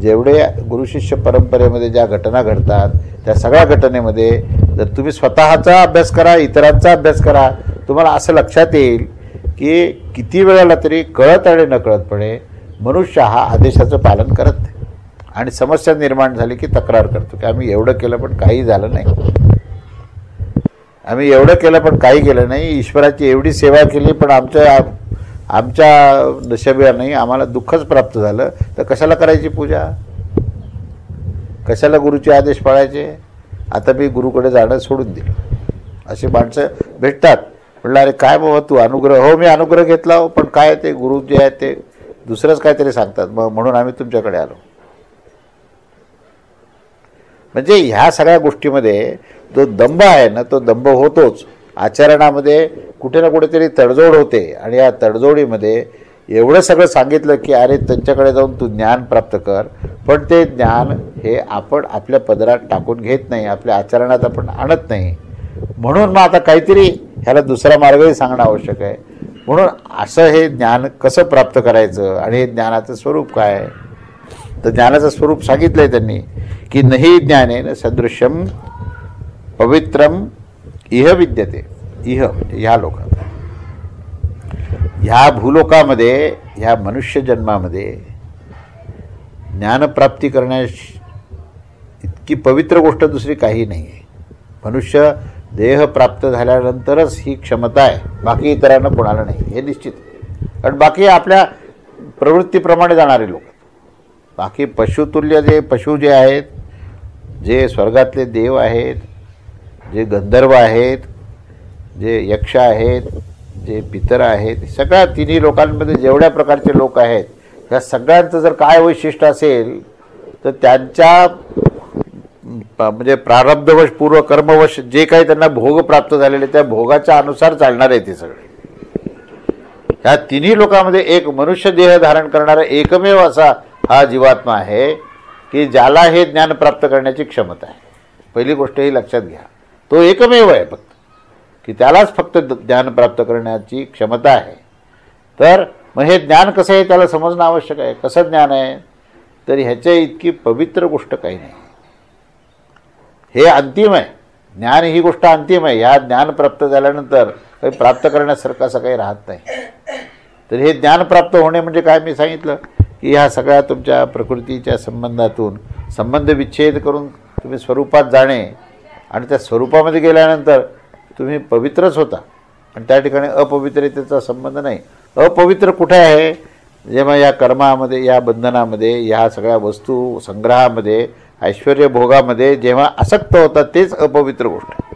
जेवढे गुरुशिष्य परंपरेमध्ये ज्या घटना घडतात, त्या सगळ्या घटनेमध्ये जर तुम्ही स्वतःचा अभ्यास करा, इतरांचा अभ्यास करा, तुम्हाला असं लक्षात येईल की किती वेळेला तरी कळत आणि नकळतपणे मनुष्य हा आदेशाचं पालन करत नाही आणि समस्या निर्माण झाली की तक्रार करतो की आम्ही एवढं केलं पण काही झालं नाही, आम्ही एवढं केलं पण काही केलं नाही, ईश्वराची एवढी सेवा केली पण आमच्या नशिबाने आम्हाला दुःखच प्राप्त झालं, तर कशाला करायची पूजा, कशाला गुरुचे आदेश पाळायचे. आता मी गुरुकडे जाणं सोडून दिलं. असे माणसं भेटतात. म्हटलं अरे काय बाबा तू अनुग्रह, हो मी अनुग्रह घेतला हो, पण काय ते गुरु जे आहेत ते दुसरंच काहीतरी सांगतात, म्हणून आम्ही तुमच्याकडे आलो. म्हणजे ह्या सगळ्या गोष्टीमध्ये जो दंभ आहे ना, तो दंभ होतोच. आचरणामध्ये कुठे ना कुठेतरी तडजोड होते आणि या तडजोडीमध्ये एवढं सगळं सांगितलं की अरे त्यांच्याकडे जाऊन तू ज्ञान प्राप्त कर, पण ते ज्ञान हे आपण आपल्या पदरात टाकून घेत नाही, आपल्या आचरणात आपण आणत नाही. म्हणून मग आता काहीतरी ह्याला दुसरा मार्गही सांगणं आवश्यक आहे. म्हणून असं हे ज्ञान कसं प्राप्त करायचं आणि हे ज्ञानाचं स्वरूप काय, तर ज्ञानाचं स्वरूप सांगितलंय त्यांनी की नहि ज्ञानेन सदृशम पवित्रम इह विद्यते. इह ह्या लोकात, ह्या भूलोकामध्ये, ह्या मनुष्य जन्मामध्ये ज्ञानप्राप्ती करण्यास इतकी पवित्र गोष्ट दुसरी काही नाही आहे. मनुष्य देह प्राप्त झाल्यानंतरच ही क्षमता आहे, बाकी इतरांना कोणाला नाही, हे निश्चित. कारण बाकी आपल्या प्रवृत्तीप्रमाणे जाणारे लोक, बाकी पशुतुल्य जे पशु जे आहेत, जे स्वर्गातले देव आहेत, जे गंधर्व आहेत, जे यक्ष आहेत, जे पितर आहेत, सगळ्या तिन्ही लोकांमध्ये जेवढ्या प्रकारचे लोक आहेत, ह्या सगळ्यांचं जर काय वैशिष्ट्य असेल तर त्यांच्या म्हणजे प्रारब्धवश पूर्व कर्मवश जे काही त्यांना भोग प्राप्त झालेले त्या भोगाच्या अनुसार चालणार आहे ते सगळे. ह्या तिन्ही लोकांमध्ये एक मनुष्य देह धारण करणारा एकमेव असा हा जीवात्मा आहे की ज्याला हे ज्ञान प्राप्त करण्याची क्षमता आहे. पहिली गोष्ट ही लक्षात घ्या, तो एकमेव आहे फक्त, की त्यालाच फक्त ज्ञान प्राप्त करण्याची क्षमता आहे. तर मग हे ज्ञान कसं आहे त्याला समजणं आवश्यक आहे. कसं ज्ञान आहे, तर ह्याच्या इतकी पवित्र गोष्ट काही नाही. हे अंतिम आहे, ज्ञान ही गोष्ट अंतिम आहे. ह्या ज्ञान प्राप्त झाल्यानंतर काही प्राप्त करण्यासारखं असं काही राहत नाही. तर हे ज्ञान प्राप्त होणे म्हणजे काय, मी सांगितलं की ह्या सगळ्या तुमच्या प्रकृतीच्या संबंधातून संबंध विच्छेद करून तुम्ही स्वरूपात जाणे आणि त्या स्वरूपामध्ये गेल्यानंतर तुम्ही पवित्रच होता आणि त्या ठिकाणी अपवित्रतेचा संबंध नाही. अपवित्र कुठे आहे, जेव्हा या कर्मामध्ये, या बंधनामध्ये, ह्या सगळ्या वस्तू संग्रहामध्ये, ऐश्वर्य भोगामध्ये जेव्हा आसक्त होता तेच अपवित्र गोष्ट आहे.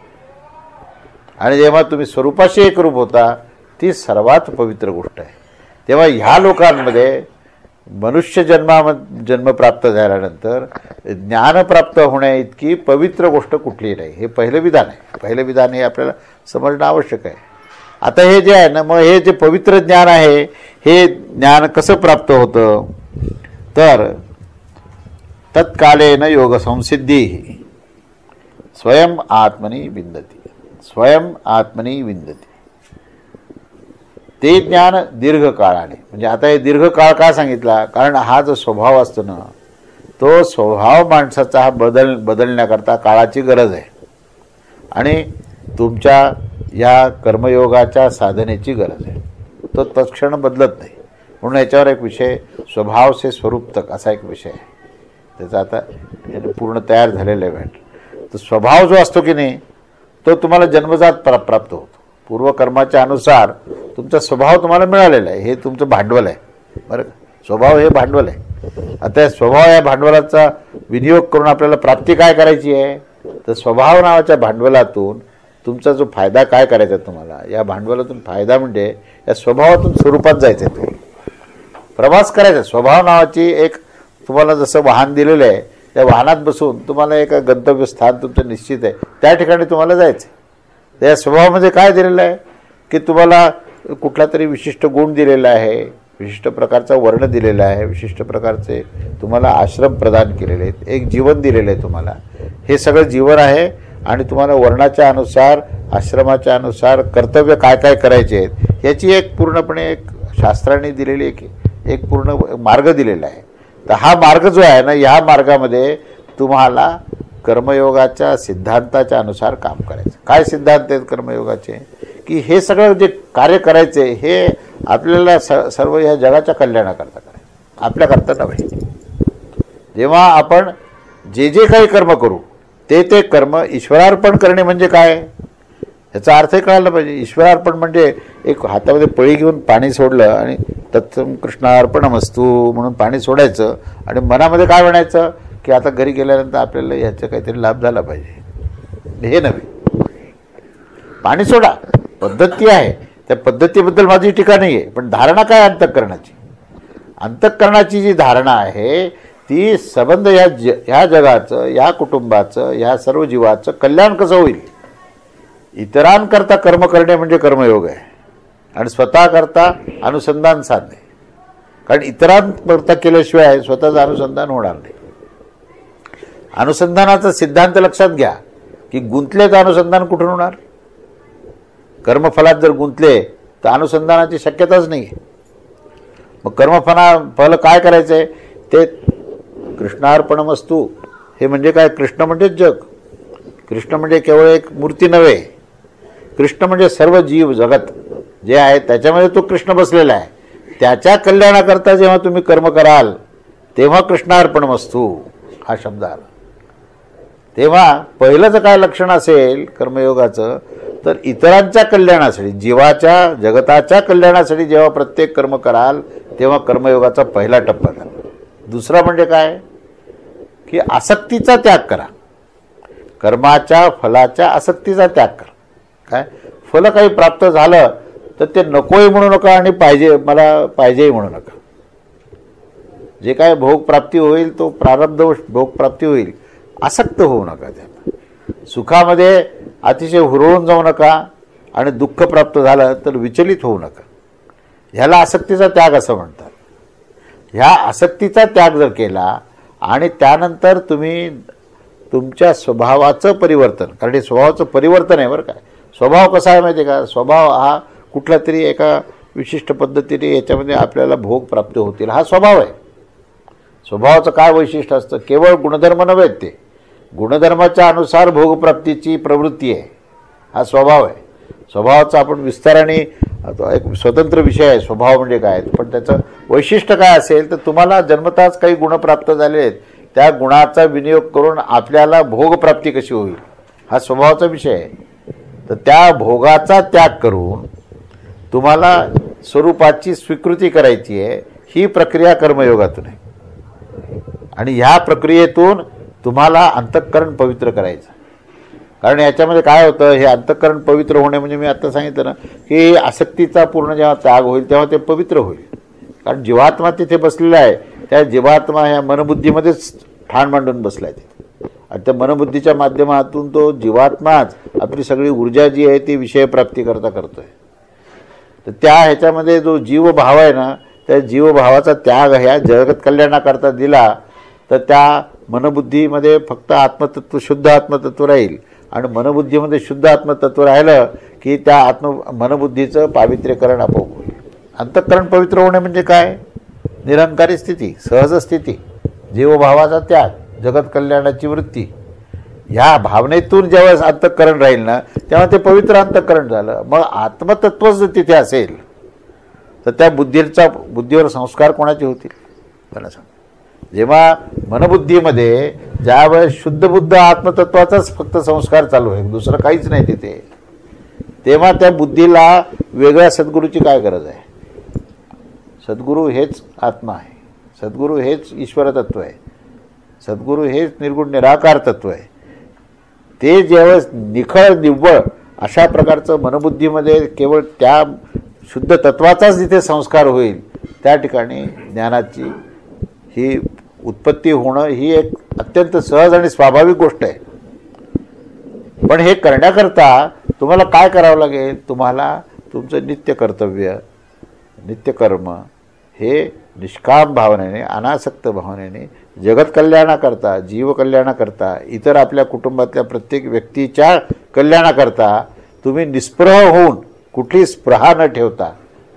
आणि जेव्हा तुम्ही स्वरूपाशी एकरूप होता ती सर्वात पवित्र गोष्ट आहे. तेव्हा ह्या लोकांमध्ये मनुष्य जन्म प्राप्त झाल्यानंतर ज्ञान प्राप्त होण्या इतकी पवित्र गोष्ट कुठलीही नाही. हे पहिलं विधान आहे. पहिलं विधान हे आपल्याला समजणं आवश्यक आहे. आता हे जे आहे ना, मग हे जे पवित्र ज्ञान आहे हे ज्ञान कसं प्राप्त होतं, तर तत्कालेन योग संसिद्धी स्वयं आत्मनी विंदती, स्वयं आत्मनी विंदती. ते ज्ञान दीर्घकाळाने, म्हणजे आता हे दीर्घकाळ का सांगितला, कारण हा जो स्वभाव असतो ना, तो स्वभाव माणसाचा हा बदलण्याकरता काळाची गरज आहे आणि तुमच्या या कर्मयोगाच्या साधनेची गरज आहे. तो तत्क्षण बदलत नाही. म्हणून याच्यावर एक विषय स्वभाव से स्वरूप तक असा एक विषय आहे, त्याचा आता पूर्ण तयार झालेला आहे. तर स्वभाव जो असतो की नाही तो तुम्हाला जन्मजात प्राप्त होतो. पूर्वकर्माच्या अनुसार तुमचा स्वभाव तुम्हाला मिळालेला आहे. हे तुमचं भांडवल आहे बरं का. स्वभाव हे भांडवल आहे. आता या स्वभाव या भांडवलाचा विनियोग करून आपल्याला प्राप्ती काय करायची आहे, तर स्वभाव नावाच्या भांडवलातून तुमचा जो फायदा काय करायचा तुम्हाला, या भांडवलातून फायदा म्हणजे या स्वभावातून स्वरूपात जायचं आहे. तुम्ही प्रवास करायचा. स्वभाव नावाची एक तुम्हाला जसं वाहन दिलेलं आहे, त्या वाहनात बसून तुम्हाला एक गंतव्यस्थान तुमचं निश्चित आहे, त्या ठिकाणी तुम्हाला जायचं आहे. त्या स्वभावामध्ये काय दिलेलं आहे की तुम्हाला कुठला तरी विशिष्ट गुण दिलेला आहे, विशिष्ट प्रकारचा वर्ण दिलेला आहे, विशिष्ट प्रकारचे तुम्हाला आश्रम प्रदान केलेले आहेत, एक जीवन दिलेलं आहे तुम्हाला. हे सगळं जीवन आहे आणि तुम्हाला वर्णाच्या अनुसार, आश्रमाच्या अनुसार कर्तव्य काय काय करायचे आहेत याची एक पूर्णपणे एक शास्त्राने दिलेली एक पूर्ण मार्ग दिलेला आहे. तर हा मार्ग जो आहे ना, ह्या मार्गामध्ये तुम्हाला कर्मयोगाच्या सिद्धांताच्या अनुसार काम करायचं. काय सिद्धांत आहेत कर्मयोगाचे, की हे सगळं जे कार्य करायचे हे आपल्याला सर्व ह्या जगाच्या कल्याणाकरता करायचं, आपल्याकरता नव्हे. जेव्हा आपण जे जे काही कर्म करू ते कर्म ईश्वरार्पण करणे म्हणजे काय, याचा अर्थही कळायला पाहिजे. ईश्वरार्पण म्हणजे एक हातामध्ये पळी घेऊन पाणी सोडलं आणि तत्सम कृष्णार्पणमस्तू म्हणून पाणी सोडायचं आणि मनामध्ये काय म्हणायचं की आता घरी गेल्यानंतर आपल्याला याचा काहीतरी लाभ झाला पाहिजे. हे नव्हे, पाणी सोडा, पद्धती आहे, त्या पद्धतीबद्दल माझी टीका नाही आहे, पण धारणा काय अंतःकरणाची. अंतःकरणाची जी धारणा आहे ती संबंध ह्या जगाचं, या कुटुंबाचं, ह्या सर्व जीवाचं कल्याण कसं होईल. इतरांकरता कर्म करणे म्हणजे कर्मयोग आहे आणि स्वतःकरता अनुसंधान साधणे. कारण इतरांकरता केल्याशिवाय स्वतःचं अनुसंधान होणार नाही. अनुसंधानाचा सिद्धांत लक्षात घ्या की गुंतलेचं अनुसंधान कुठून होणार. कर्मफलात जर गुंतले तर अनुसंधानाची शक्यताच नाही आहे. मग फल काय करायचं आहे, ते कृष्णार्पणमस्तू हे म्हणजे काय, कृष्ण म्हणजे जग, कृष्ण म्हणजे केवळ एक मूर्ती नव्हे, कृष्ण म्हणजे सर्व जीव जगत जे आहे त्याच्यामध्ये तो कृष्ण बसलेला आहे. त्याच्या कल्याणाकरता जेव्हा तुम्ही कर्म कराल तेव्हा कृष्णार्पणमस्तू हा शब्द आला. तेव्हा पहिलंच काय लक्षण असेल कर्मयोगाचं, तर इतरांच्या कल्याणासाठी, जीवाच्या जगताच्या कल्याणासाठी जेव्हा प्रत्येक कर्म कराल तेव्हा कर्मयोगाचा पहिला टप्पा झाला. दुसरा म्हणजे काय की आसक्तीचा त्याग करा. कर्माच्या फलाच्या आसक्तीचा त्याग करा. काय फल काही प्राप्त झालं तर ते नकोही म्हणू नका आणि मला पाहिजेही म्हणू नका. जे काय भोगप्राप्ती होईल तो प्रारब्ध भोगप्राप्ती होईल, आसक्त होऊ नका. त्याला सुखामध्ये अतिशय हुरळून जाऊ नका आणि दुःख प्राप्त झालं तर विचलित होऊ नका. ह्याला आसक्तीचा त्याग असं म्हणतात. ह्या आसक्तीचा त्याग जर केला आणि त्यानंतर तुम्ही तुमच्या स्वभावाचं परिवर्तन, कारण हे स्वभावाचं परिवर्तन आहे बरं काय. स्वभाव कसा आहे माहिती आहे का, स्वभाव हा कुठला तरी एका विशिष्ट पद्धतीने याच्यामध्ये आपल्याला भोग प्राप्त होतील हा स्वभाव आहे. स्वभावाचं काय वैशिष्ट्य असतं, केवळ गुणधर्म नव्हे, ते गुणधर्माच्या अनुसार भोगप्राप्तीची प्रवृत्ती आहे, हा स्वभाव आहे. स्वभावाचा आपण विस्ताराने एक स्वतंत्र विषय आहे स्वभाव म्हणजे काय, पण त्याचं वैशिष्ट्य काय असेल तर तुम्हाला जन्मताच काही गुण प्राप्त झाले आहेत, त्या गुणाचा विनियोग करून आपल्याला भोगप्राप्ती कशी होईल हा स्वभावाचा विषय आहे. तर त्या भोगाचा त्याग करून तुम्हाला स्वरूपाची स्वीकृती करायची आहे, ही प्रक्रिया कर्मयोगातून आहे. आणि ह्या प्रक्रियेतून तुम्हाला अंतःकरण पवित्र करायचं. कारण याच्यामध्ये काय होतं, हे अंतःकरण पवित्र होणे म्हणजे मी आत्ता सांगितलं ना की आसक्तीचा पूर्ण जेव्हा त्याग होईल तेव्हा ते पवित्र होईल. कारण जीवात्मा तिथे बसलेला आहे, त्या जीवात्मा ह्या मनबुद्धीमध्येच ठाण मांडून बसला आहे आणि त्या मनबुद्धीच्या माध्यमातून तो जीवात्माच आपली सगळी ऊर्जा जी आहे ती विषयप्राप्ती करता करतोय. तर त्या ह्याच्यामध्ये जो जीव भाव आहे ना त्या जीवभावाचा त्याग ह्या जगत कल्याणाकरता दिला तर त्या मनबुद्धीमध्ये फक्त आत्मतत्व, शुद्ध आत्मतत्व राहील. आणि मनबुद्धीमध्ये शुद्ध आत्मतत्व राहिलं की त्या मनबुद्धीचं पावित्र्यकरण आपोआप होईल. अंतःकरण पवित्र होणे म्हणजे काय? निरंकारी स्थिती, सहज स्थिती, जीवभावाचा त्याग, जगत कल्याणाची वृत्ती. ह्या भावनेतून जेव्हा अंतःकरण राहील ना तेव्हा ते पवित्र अंतःकरण झालं. मग आत्मतत्वच तिथे असेल तर त्या बुद्धीवर संस्कार कोणाचे होतील? मला सांग. जेव्हा मनबुद्धीमध्ये ज्यावेळेस शुद्ध बुद्ध आत्मतत्वाचाच फक्त संस्कार चालू आहे, दुसरं काहीच नाही तिथे, तेव्हा त्या बुद्धीला वेगळ्या सद्गुरूची काय गरज आहे? सद्गुरू हेच आत्मा आहे, सद्गुरू हेच ईश्वर तत्व आहे, सद्गुरू हेच निर्गुण निराकार तत्व आहे. ते ज्यावेळेस निखळ निव्वळ अशा प्रकारचं मनबुद्धीमध्ये केवळ त्या शुद्ध तत्वाचाच जिथे संस्कार होईल त्या ठिकाणी ज्ञानाची ही उत्पत्ती होणं ही एक अत्यंत सहज आणि स्वाभाविक गोष्ट आहे. पण हे करण्याकरता तुम्हाला काय करावं लागेल? तुम्हाला तुमचं नित्य कर्तव्य, नित्यकर्म हे निष्काम भावनेने, अनासक्त भावनेने, जगत कल्याणाकरता, जीव कल्याणाकरता, इतर आपल्या कुटुंबातल्या प्रत्येक व्यक्तीच्या कल्याणाकरता तुम्ही निस्पृह होऊन, कुठली स्पृहा न ठेवता,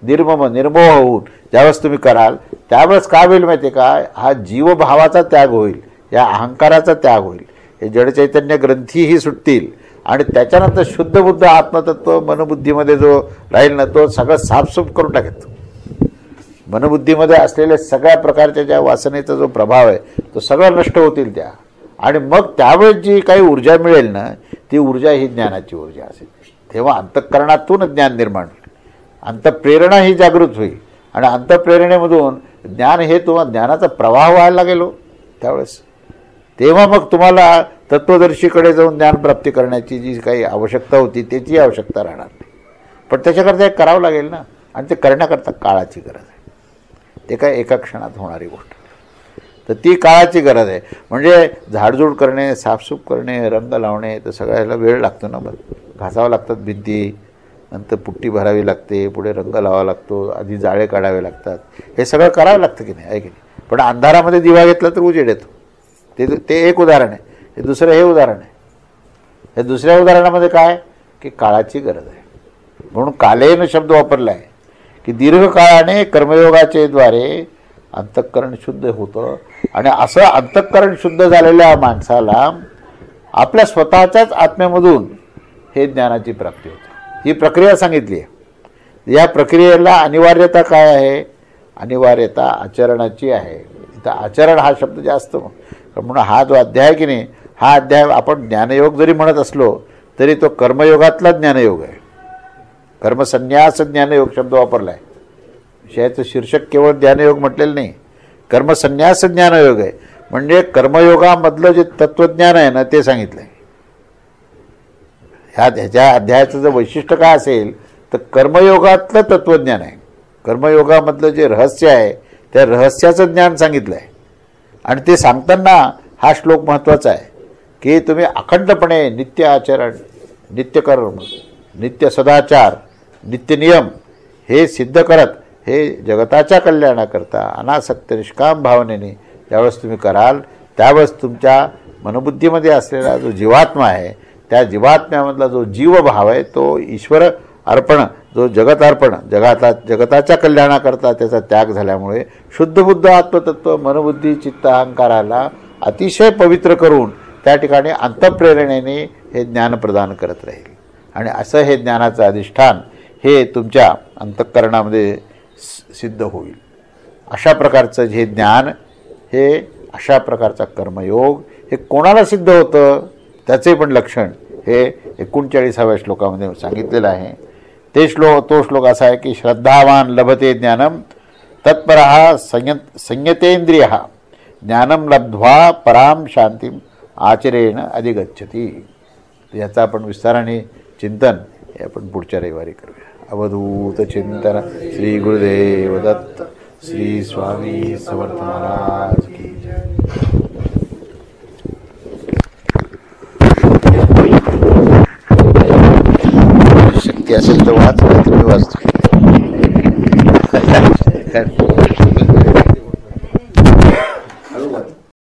निर्मम निर्मोह होऊन ज्यावेळेस तुम्ही कराल त्यावेळेस काय होईल माहिती आहे का? हा जीवभावाचा त्याग होईल, या अहंकाराचा त्याग होईल, हे जडचैतन्य ग्रंथीही सुटतील आणि त्याच्यानंतर शुद्ध बुद्ध आत्मतत्व मनबुद्धीमध्ये जो राहील ना तो सगळं साफसूफ करून टाकेल. मनबुद्धीमध्ये असलेल्या सगळ्या प्रकारच्या ज्या वासनेचा जो प्रभाव आहे तो सगळं नष्ट होतील त्या. आणि मग त्यावेळेस जी काही ऊर्जा मिळेल ना ती ऊर्जा ही ज्ञानाची ऊर्जा असेल. तेव्हा अंतःकरणातून ज्ञान निर्माण होईल, अंतःप्रेरणा ही जागृत होईल आणि अंतःप्रेरणेमधून ज्ञान हे तुम्हाला ज्ञानाचा प्रवाह व्हायला लागेलो त्यावेळेस. तेव्हा मग तुम्हाला तत्वदर्शीकडे जाऊन ज्ञान प्राप्ती करण्याची जी काही आवश्यकता होती त्याची आवश्यकता राहणार नाही. पण त्याच्याकरता हे करावं लागेल ना, आणि ते करण्याकरता काळाची गरज आहे. ते काय एका क्षणात होणारी गोष्ट तर ती काळाची गरज आहे. म्हणजे झाडझूड करणे, साफसूफ करणे, रंग लावणे तर सगळ्याला वेळ लागतो ना. बरं घासावं लागतात भिंती, नंतर पुट्टी भरावी लागते, पुढे रंग लावावा लागतो, आधी जाळे काढावे लागतात, हे सगळं करावं लागतं की नाही, आहे की नाही? पण अंधारामध्ये दिवा घेतला तर उजेड येतो. ते एक उदाहरण आहे. हे दुसरं हे उदाहरण आहे. हे दुसऱ्या उदाहरणामध्ये काय की काळाची गरज आहे. म्हणून कालेन शब्द वापरला आहे की दीर्घकाळाने कर्मयोगाचे द्वारे अंतःकरण शुद्ध होतं. आणि असं अंतःकरण शुद्ध झालेल्या माणसाला आपल्या स्वतःच्याच आत्म्यामधून हे ज्ञानाची प्राप्ती होते. ही प्रक्रिया सांगितली आहे. या प्रक्रियेला अनिवार्यता काय आहे? अनिवार्यता आचरणाची आहे. इथं आचरण हा शब्द जास्त, म्हणून हा जो अध्याय की नाही, हा अध्याय आपण ज्ञानयोग जरी म्हणत असलो तरी तो कर्मयोगातला ज्ञानयोग आहे. कर्मसन्यास ज्ञानयोग शब्द वापरला आहे. विषयाचं शीर्षक केवळ ज्ञानयोग म्हटलेलं नाही, कर्मसन्यास ज्ञानयोग आहे. म्हणजे कर्मयोगामधलं जे तत्त्वज्ञान आहे ना ते सांगितलं आहे. ह्याच्या अध्यायाचं जर वैशिष्ट्य काय असेल तर कर्मयोगातलं तत्त्वज्ञान आहे. कर्मयोगामधलं जे रहस्य आहे त्या रहस्याचं ज्ञान सांगितलं आहे. आणि ते सांगताना हा श्लोक महत्त्वाचा आहे की तुम्ही अखंडपणे नित्य आचरण, नित्यकर्म, नित्य सदाचार, नित्य नियम हे सिद्ध करत हे जगताच्या कल्याणाकरता अनासक्त निष्काम भावनेने ज्यावेळेस तुम्ही कराल त्यावेळेस तुमच्या मनबुद्धीमध्ये असलेला जो जीवात्मा आहे त्या जीवात्म्यामधला जो जीवभाव आहे तो ईश्वर अर्पण, जो जगत अर्पण, जगताच्या कल्याणाकरता त्याचा त्याग झाल्यामुळे शुद्ध बुद्ध आत्मतत्व मनबुद्धी चित्त अहंकाराला अतिशय पवित्र करून त्या ठिकाणी अंतःप्रेरणेने हे ज्ञान प्रदान करत राहील. आणि असं हे ज्ञानाचं अधिष्ठान हे तुमच्या अंतःकरणामध्ये सिद्ध होईल. अशा प्रकारचं जे ज्ञान, हे अशा प्रकारचा कर्मयोग हे कोणाला सिद्ध होतं त्याचे पण लक्षण हे 39व्या श्लोकामध्ये सांगितलेलं आहे. तो श्लोक असा आहे की श्रद्धावान लभते ज्ञानम तत्परः संयतेंद्रियः ज्ञानम लब्ध्वा पराम शांतीम आचरेण अधिगच्छति. याचा आपण विस्ताराने चिंतन हे आपण पुढच्या रविवारी करूया. अवधूत चिंतन. श्री गुरुदेव दत्त. श्री स्वामी समर्थ महाराज की जय. शक्ती असेल तर वाच, नाही तर मी वाचतो.